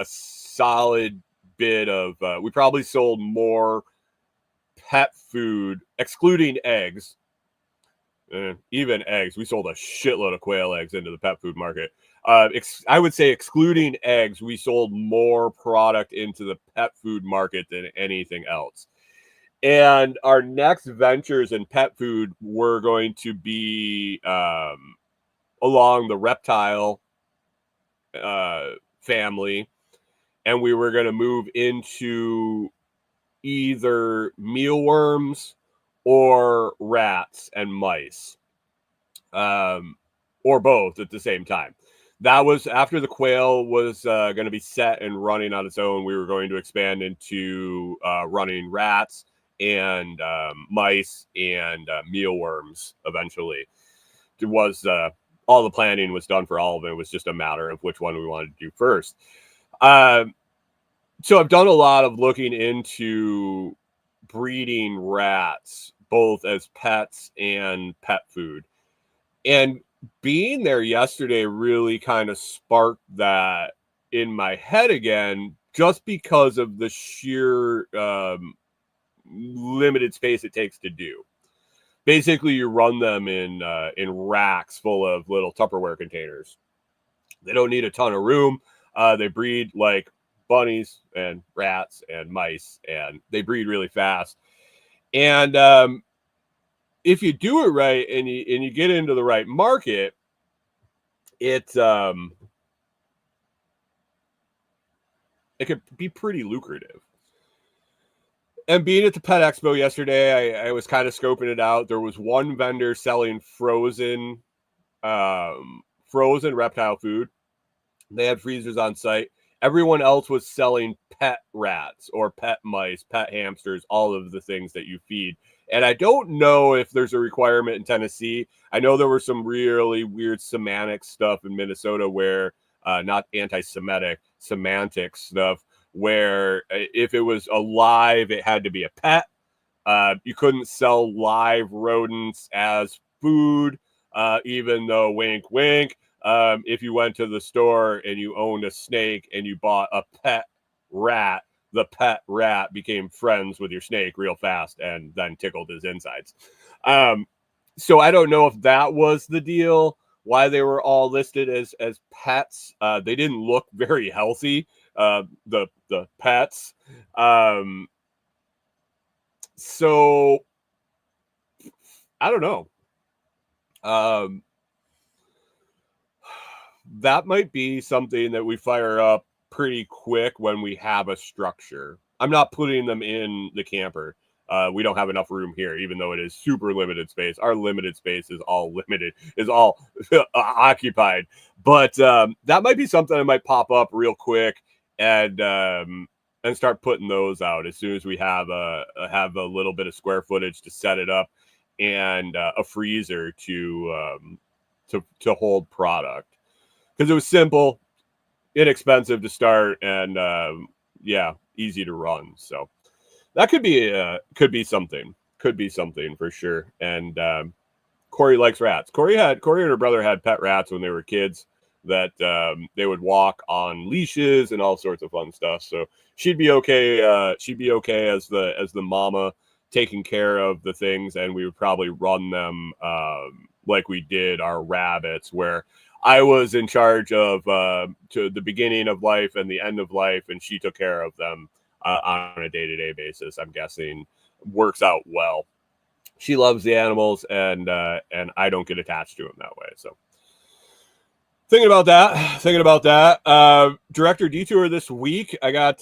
solid bit of we probably sold more pet food, excluding eggs. Even eggs, we sold a shitload of quail eggs into the pet food market. I would say excluding eggs, we sold more product into the pet food market than anything else. And our next ventures in pet food were going to be along the reptile family, and we were going to move into either mealworms or rats and mice, or both at the same time. That was after the quail was going to be set and running on its own. We were going to expand into running rats and mice and mealworms eventually. It was all the planning was done for all of it. It was just a matter of which one we wanted to do first. So I've done a lot of looking into breeding rats, both as pets and pet food. And being there yesterday really kind of sparked that in my head again, just because of the sheer limited space it takes to do. Basically, you run them in racks full of little Tupperware containers. They don't need a ton of room. They breed like bunnies and rats and mice, and they breed really fast. And if you do it right and you get into the right market, it could be pretty lucrative. And being at the Pet Expo yesterday, I was kind of scoping it out. There was one vendor selling frozen reptile food. They had freezers on site. Everyone else was selling pet rats or pet mice, pet hamsters, all of the things that you feed. And I don't know if there's a requirement in Tennessee. I know there were some really weird semantic stuff in Minnesota where, not anti-Semitic, semantic stuff, where if it was alive, it had to be a pet. You couldn't sell live rodents as food, even though wink, wink. If you went to the store and you owned a snake and you bought a pet rat, the pet rat became friends with your snake real fast and then tickled his insides. So I don't know if that was the deal, why they were all listed as pets. They didn't look very healthy, the pets. So I don't know. That might be something that we fire up pretty quick when we have a structure. I'm not putting them in the camper. We don't have enough room here, even though it is super limited space. Our limited space is all limited, is all occupied. But that might be something that might pop up real quick and start putting those out as soon as we have a little bit of square footage to set it up and a freezer to hold product. Because it was simple, inexpensive to start, and easy to run. So that could be something. Could be something for sure. And Corey likes rats. Corey and her brother had pet rats when they were kids that they would walk on leashes and all sorts of fun stuff. So she'd be okay. She'd be okay as the mama taking care of the things, and we would probably run them like we did our rabbits, where I was in charge of to the beginning of life and the end of life, and she took care of them on a day-to-day basis. I'm guessing works out well. She loves the animals, and I don't get attached to them that way. So thinking about that. Director Detour this week. I got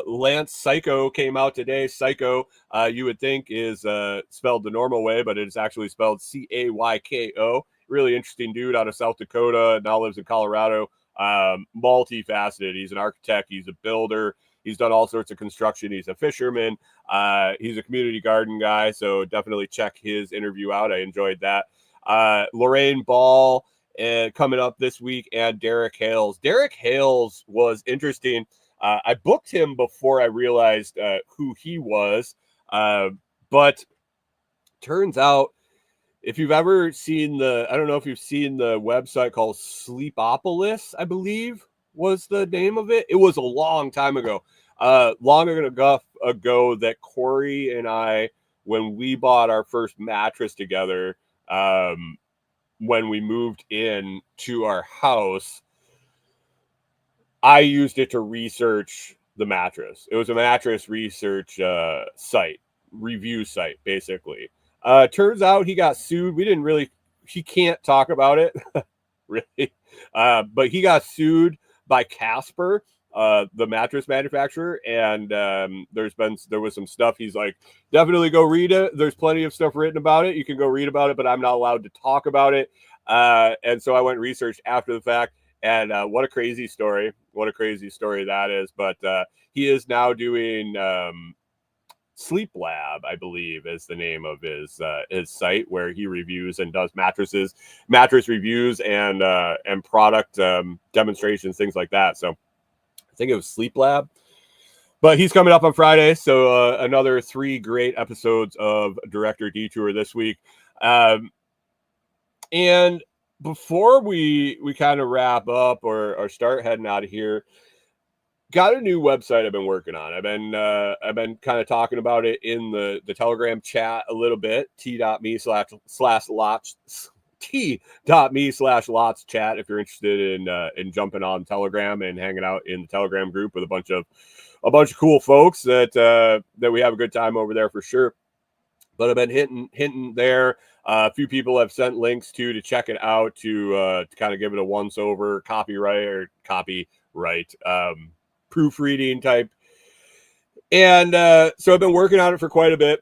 Lance Psycho came out today. Psycho, you would think is spelled the normal way, but it is actually spelled Cayko. Really interesting dude out of South Dakota, now lives in Colorado. Multifaceted. He's an architect. He's a builder. He's done all sorts of construction. He's a fisherman. He's a community garden guy. So definitely check his interview out. I enjoyed that. Lorraine Ball coming up this week, and Derek Hales. Derek Hales was interesting. I booked him before I realized who he was. But turns out, if you've ever seen I don't know if you've seen the website called Sleepopolis, I believe was the name of it. It was a long time ago. Long ago that Corey and I, when we bought our first mattress together, when we moved in to our house, I used it to research the mattress. It was a mattress research review site, basically. Turns out he got sued. He can't talk about it, really. But he got sued by Casper, the mattress manufacturer. And there was some stuff. He's like, definitely go read it. There's plenty of stuff written about it. You can go read about it, but I'm not allowed to talk about it. And so I went and researched after the fact. And what a crazy story. What a crazy story that is. But he is now doing Sleep Lab, I believe, is the name of his site, where he reviews and does mattress reviews, and product demonstrations, things like that. So I think it was Sleep Lab. But he's coming up on Friday, so another 3 great episodes of Director Detour this week. And before we kind of wrap up or start heading out of here, got a new website I've been working on. I've been kind of talking about it in the Telegram chat a little bit. t.me/lots chat if you're interested in jumping on Telegram and hanging out in the Telegram group with a bunch of cool folks that we have a good time over there for sure. But I've been hinting there. A few people have sent links to check it out, to kind of give it a once over, copyright proofreading type. And so I've been working on it for quite a bit,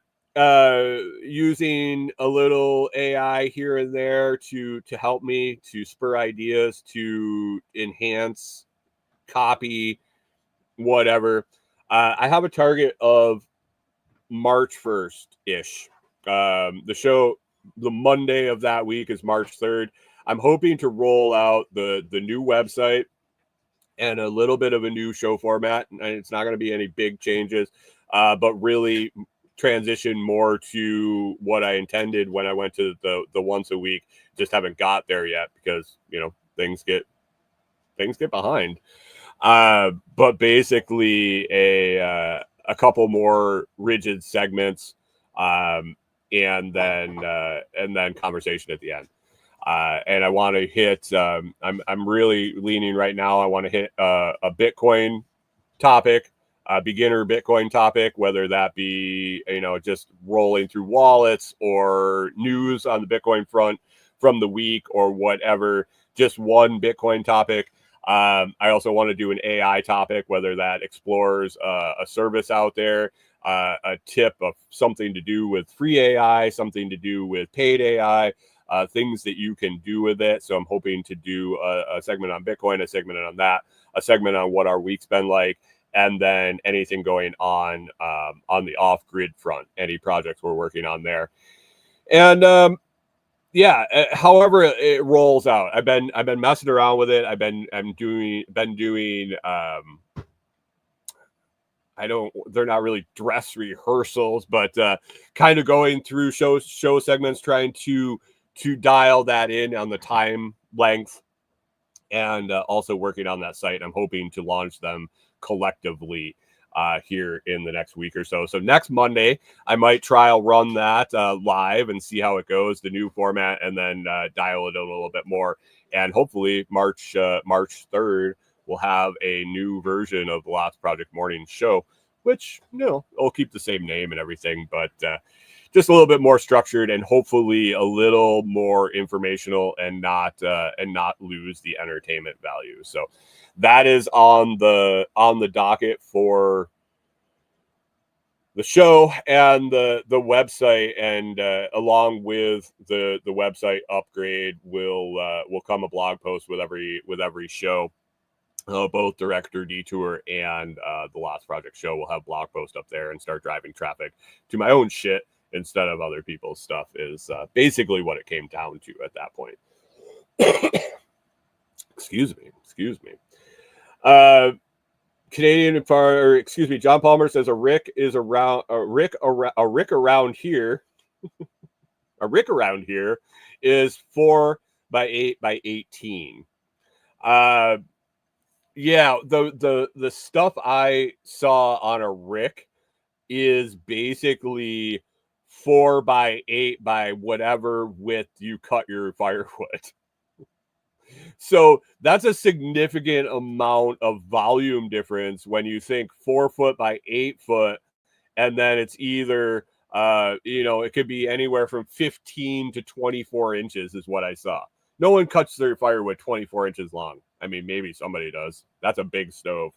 using a little AI here and there to help me, to spur ideas, to enhance copy, whatever. I have a target of March 1st ish. The Monday of that week is March 3rd. I'm hoping to roll out the new website and a little bit of a new show format. And it's not going to be any big changes, but really transition more to what I intended when I went to the once a week. Just haven't got there yet because, things get behind. But basically a couple more rigid segments, and then conversation at the end. And I want to hit, I'm really leaning right now. I want to hit a Bitcoin topic, a beginner Bitcoin topic, whether that be, just rolling through wallets or news on the Bitcoin front from the week or whatever, just one Bitcoin topic. I also want to do an AI topic, whether that explores a service out there, a tip of something to do with free AI, something to do with paid AI, things that you can do with it. So I'm hoping to do a segment on Bitcoin, a segment on that, a segment on what our week's been like, and then anything going on the off-grid front, any projects we're working on there. And yeah, however it rolls out. I've been messing around with it. I'm doing they're not really dress rehearsals, but kind of going through show segments, trying to dial that in on the time length, and also working on that site. I'm hoping to launch them collectively here in the next week or so. So next Monday, I might trial run that live and see how it goes, the new format, and then dial it in a little bit more. And hopefully March 3rd, we'll have a new version of the Lots Project Morning Show, which, it'll keep the same name and everything, but just a little bit more structured and hopefully a little more informational, and not lose the entertainment value. So that is on the docket for the show and the website. And along with the website upgrade will come a blog post with every show. Both Director Detour and the Lost Project Show will have blog posts up there, and start driving traffic to my own shit instead of other people's stuff is basically what it came down to at that point. Excuse me. John Palmer says a rick around here. A rick around here is 4 by 8 by 18. Yeah, the stuff I saw on a rick is basically 4 by 8 by whatever width you cut your firewood. So that's a significant amount of volume difference when you think 4 foot by 8 foot, and then it's either it could be anywhere from 15 to 24 inches is what I saw. No one cuts their firewood 24 inches long. I mean, maybe somebody does. That's a big stove.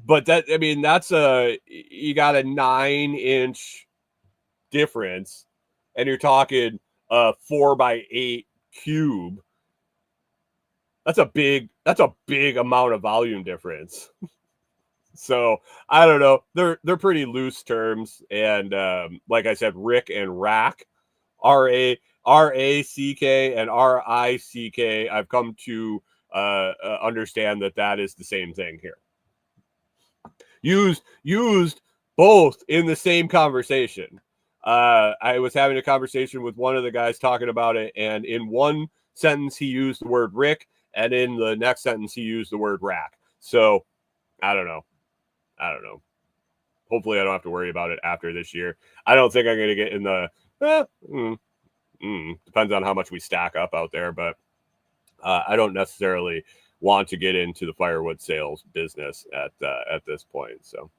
But that's you got a 9-inch difference, and you're talking a 4 by 8 cube. That's a big amount of volume difference. So I don't know. They're pretty loose terms, and like I said, Rick and Rack, RACK and RICK. I've come to understand that is the same thing here. Used both in the same conversation. I was having a conversation with one of the guys talking about it, and in one sentence he used the word Rick, and in the next sentence he used the word Rack. So I don't know. Hopefully I don't have to worry about it after this year. I don't think I'm going to get in the depends on how much we stack up out there, but I don't necessarily want to get into the firewood sales business at this point. So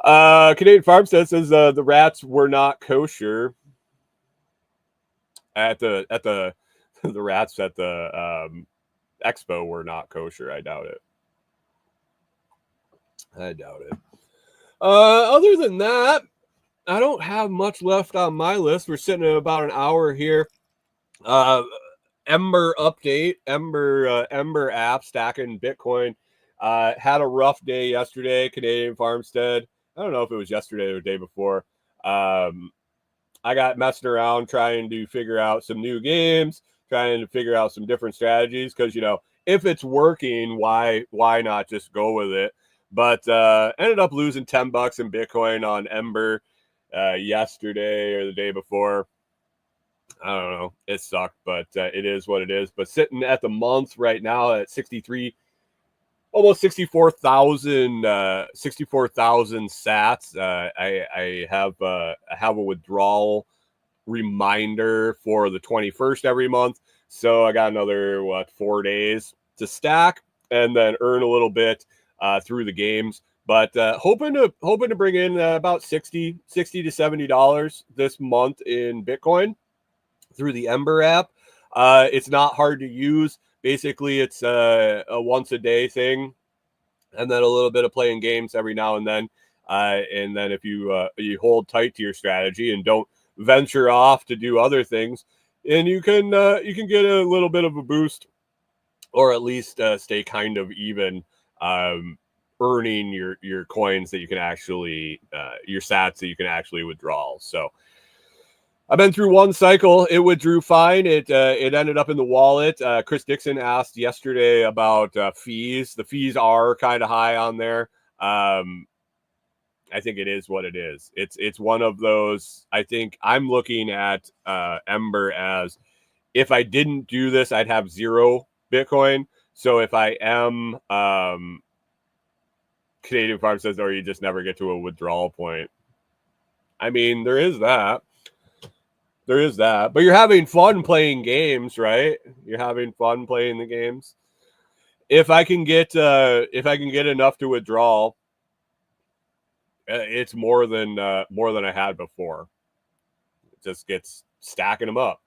Canadian Farmstead says the rats were not kosher at the the rats at the expo were not kosher. I doubt it. Other than that, I don't have much left on my list. We're sitting at about an hour here. Ember update. Ember app stacking Bitcoin. Had a rough day yesterday. Canadian Farmstead. I don't know if it was yesterday or the day before. I got messing around trying to figure out some new games, trying to figure out some different strategies, because if it's working, why not just go with it? But ended up losing $10 in Bitcoin on Ember yesterday or the day before. I don't know. It sucked, but it is what it is. But sitting at the month right now at 63, almost 64,000 sats. I have a withdrawal reminder for the 21st every month. So I got another 4 days to stack and then earn a little bit through the games. But hoping to bring in about $60 to $70 this month in Bitcoin through the Ember app. It's not hard to use. Basically, it's a once a day thing, and then a little bit of playing games every now and then. And then if you hold tight to your strategy and don't venture off to do other things, and you can get a little bit of a boost, or at least stay kind of even, earning your coins that you can actually your sats that you can actually withdraw. So I've been through one cycle. It withdrew fine. It ended up in the wallet. Chris Dixon asked yesterday about fees. The fees are kind of high on there. I think it is what it is. It's one of those. I think I'm looking at Ember as, if I didn't do this, I'd have 0 Bitcoin. So if I am Canadian Farm says, or you just never get to a withdrawal point. I mean, there is that. But you're having fun playing games, right? You're having fun playing the games. If I can get enough to withdraw, it's more than I had before. It just gets stacking them up.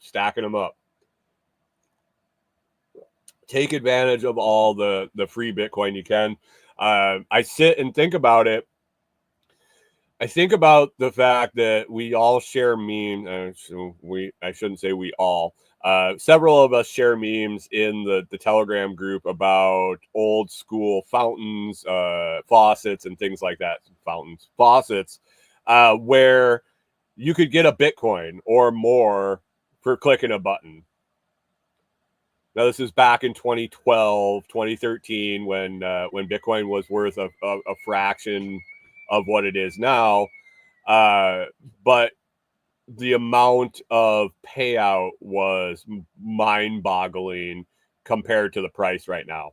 Take advantage of all the free Bitcoin you can. I sit and think about it. I think about the fact that we all share memes. I shouldn't say we all. Several of us share memes in the Telegram group about old school fountains, faucets, and things like that. Faucets, where you could get a Bitcoin or more for clicking a button. Now, this is back in 2012, 2013, when Bitcoin was worth a fraction of what it is now. But the amount of payout was mind-boggling compared to the price right now.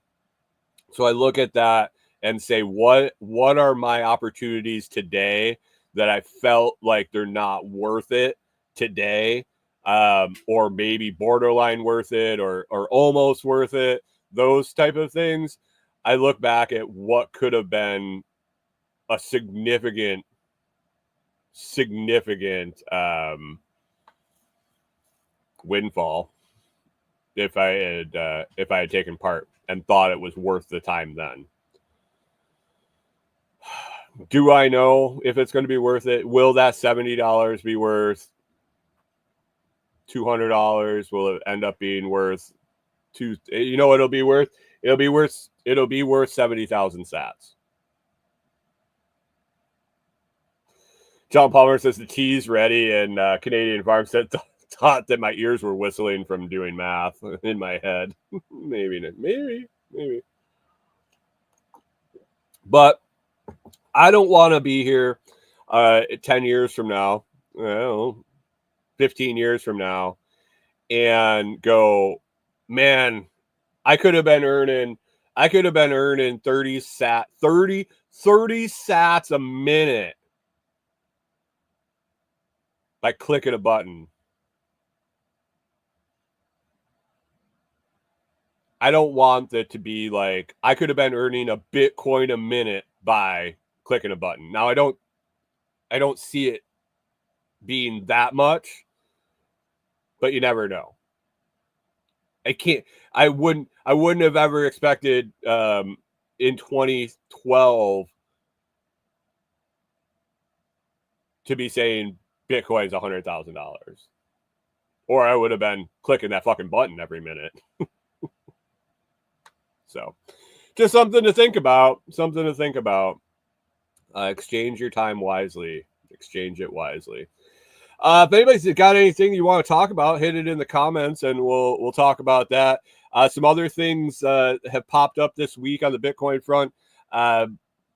So I look at that and say, what are my opportunities today that I felt like they're not worth it today, or maybe borderline worth it, or almost worth it, those type of things. I look back at what could have been a significant windfall if I had taken part and thought it was worth the time then. Do I know if it's going to be worth it? Will that $70 be worth $200? Will it end up being worth what it'll be worth? It'll be worth 70,000 sats. John Palmer says the tea's ready, and Canadian Farmstead thought that my ears were whistling from doing math in my head. maybe. But I don't want to be here 10 years from now, 15 years from now, and go, man, I could have been earning 30 sats a minute by clicking a button. I don't want it to be like I could have been earning a Bitcoin a minute by clicking a button. Now I don't see it being that much, but you never know. I wouldn't have ever expected in 2012 to be saying Bitcoin's $100,000. Or I would have been clicking that fucking button every minute. So just something to think about. Exchange your time wisely. Exchange it wisely. If anybody's got anything you want to talk about, hit it in the comments and we'll talk about that. Some other things have popped up this week on the Bitcoin front.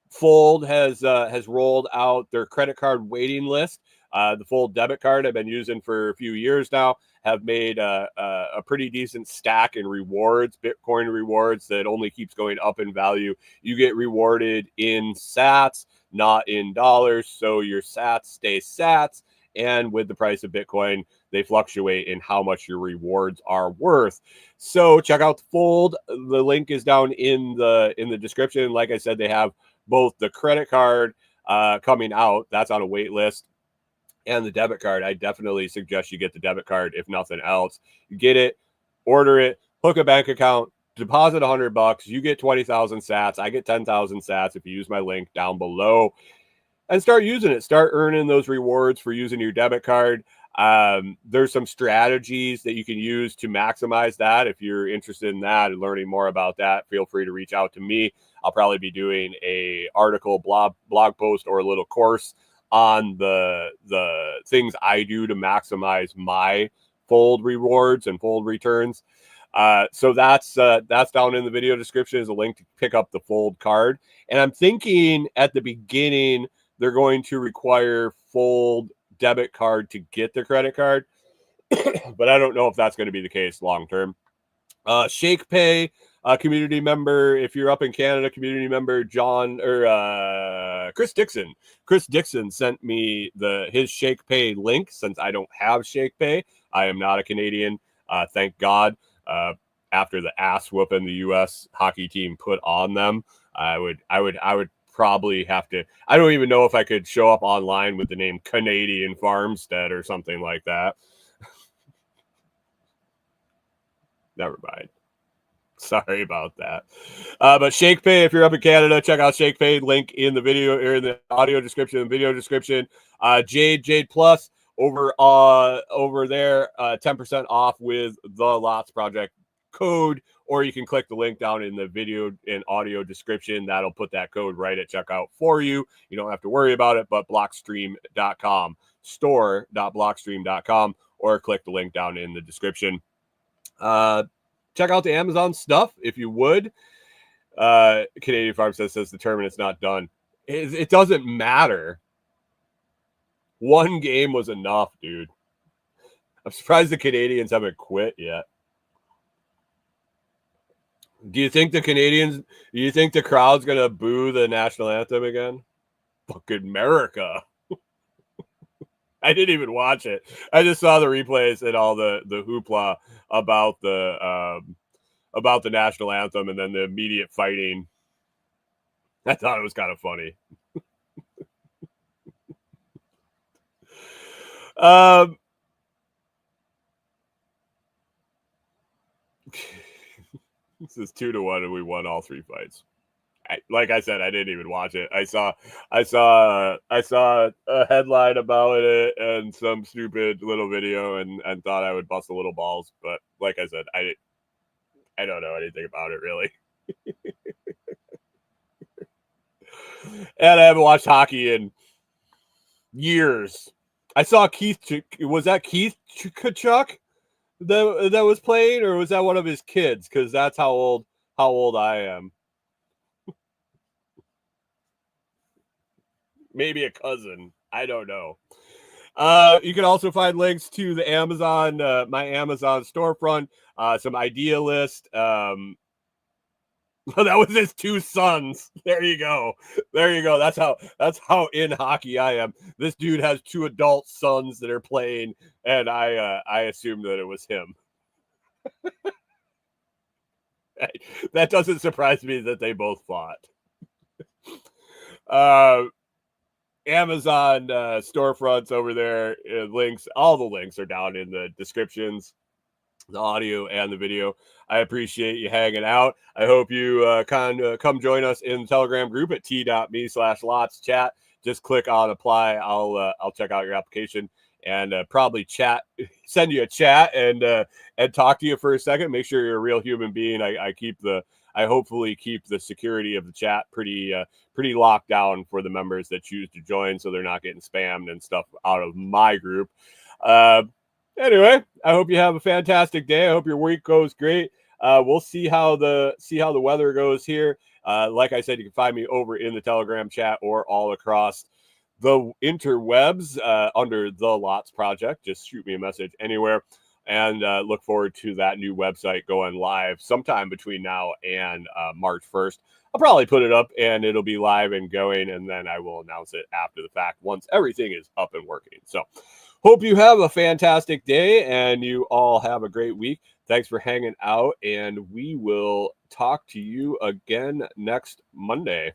Fold has rolled out their credit card waiting list. The Fold debit card I've been using for a few years now have made a pretty decent stack in rewards, Bitcoin rewards that only keeps going up in value. You get rewarded in sats, not in dollars, so your sats stay sats. And with the price of Bitcoin, they fluctuate in how much your rewards are worth. So check out Fold. The link is down in the description. Like I said, they have both the credit card coming out. That's on a wait list. And the debit card. I definitely suggest you get the debit card, if nothing else. You get it, order it, hook a bank account, deposit $100. You get 20,000 sats. I get 10,000 sats if you use my link down below. And start using it. Start earning those rewards for using your debit card. There's some strategies that you can use to maximize that. If you're interested in that and learning more about that, feel free to reach out to me. I'll probably be doing a article, blog post, or a little course on the things I do to maximize my Fold rewards and Fold returns. So that's down in the video description is a link to pick up the Fold card. And I'm thinking at the beginning they're going to require Fold debit card to get the credit card, but I don't know if that's going to be the case long term. ShakePay community member, if you're up in Canada, community member Chris Dixon. Chris Dixon sent me his ShakePay link. Since I don't have ShakePay, I am not a Canadian. Thank God. After the ass whooping the U.S. hockey team put on them, I would probably have to. I don't even know if I could show up online with the name Canadian Farmstead or something like that. Never mind. Sorry about that. But ShakePay, if you're up in Canada, check out ShakePay. Link in the video or in the audio description and video description. Jade Plus over there, 10% off with the Lots Project code, or you can click the link down in the video and audio description. That'll put that code right at checkout for you. You don't have to worry about it, but blockstream.com, store.blockstream.com, or click the link down in the description. Check out the Amazon stuff if you would. Canadian Farmstead says the tournament's not done. It doesn't matter. One game was enough, dude. I'm surprised the Canadians haven't quit yet. Do you think the crowd's going to boo the national anthem again? Fucking America. I didn't even watch it. I just saw the replays and all the hoopla about the national anthem and then the immediate fighting. I thought it was kind of funny. This is 2-1 and we won all 3 fights. Like I said, I didn't even watch it. I saw a headline about it and some stupid little video and thought I would bust a little balls. But like I said, I don't know anything about it really. And I haven't watched hockey in Years. I saw Keith. Was that Keith Kachuk that was playing, or was that one of his kids? Because that's how old I am. Maybe a cousin. I don't know. You can also find links to the Amazon, my Amazon storefront, some idea list. That was his two sons. There you go. There you go. That's how in hockey I am. This dude has two adult sons that are playing, and I assumed that it was him. That doesn't surprise me that they both fought. Amazon storefronts over there. Links. All the links are down in the descriptions. The audio and the video. I appreciate you hanging out. I hope you come join us in the Telegram group at t.me/lots chat. Just click on apply. I'll check out your application and probably send you a chat and talk to you for a second. Make sure you're a real human being. I hopefully keep the security of the chat pretty locked down for the members that choose to join, so they're not getting spammed and stuff out of my group. Anyway, I hope you have a fantastic day. I hope your week goes great. We'll see how the weather goes here. Like I said, you can find me over in the Telegram chat or all across the interwebs under the Lots Project. Just shoot me a message anywhere, and look forward to that new website going live sometime between now and March 1st. I'll probably put it up and it'll be live and going, and then I will announce it after the fact once everything is up and working. So hope you have a fantastic day and you all have a great week. Thanks for hanging out, and we will talk to you again next Monday.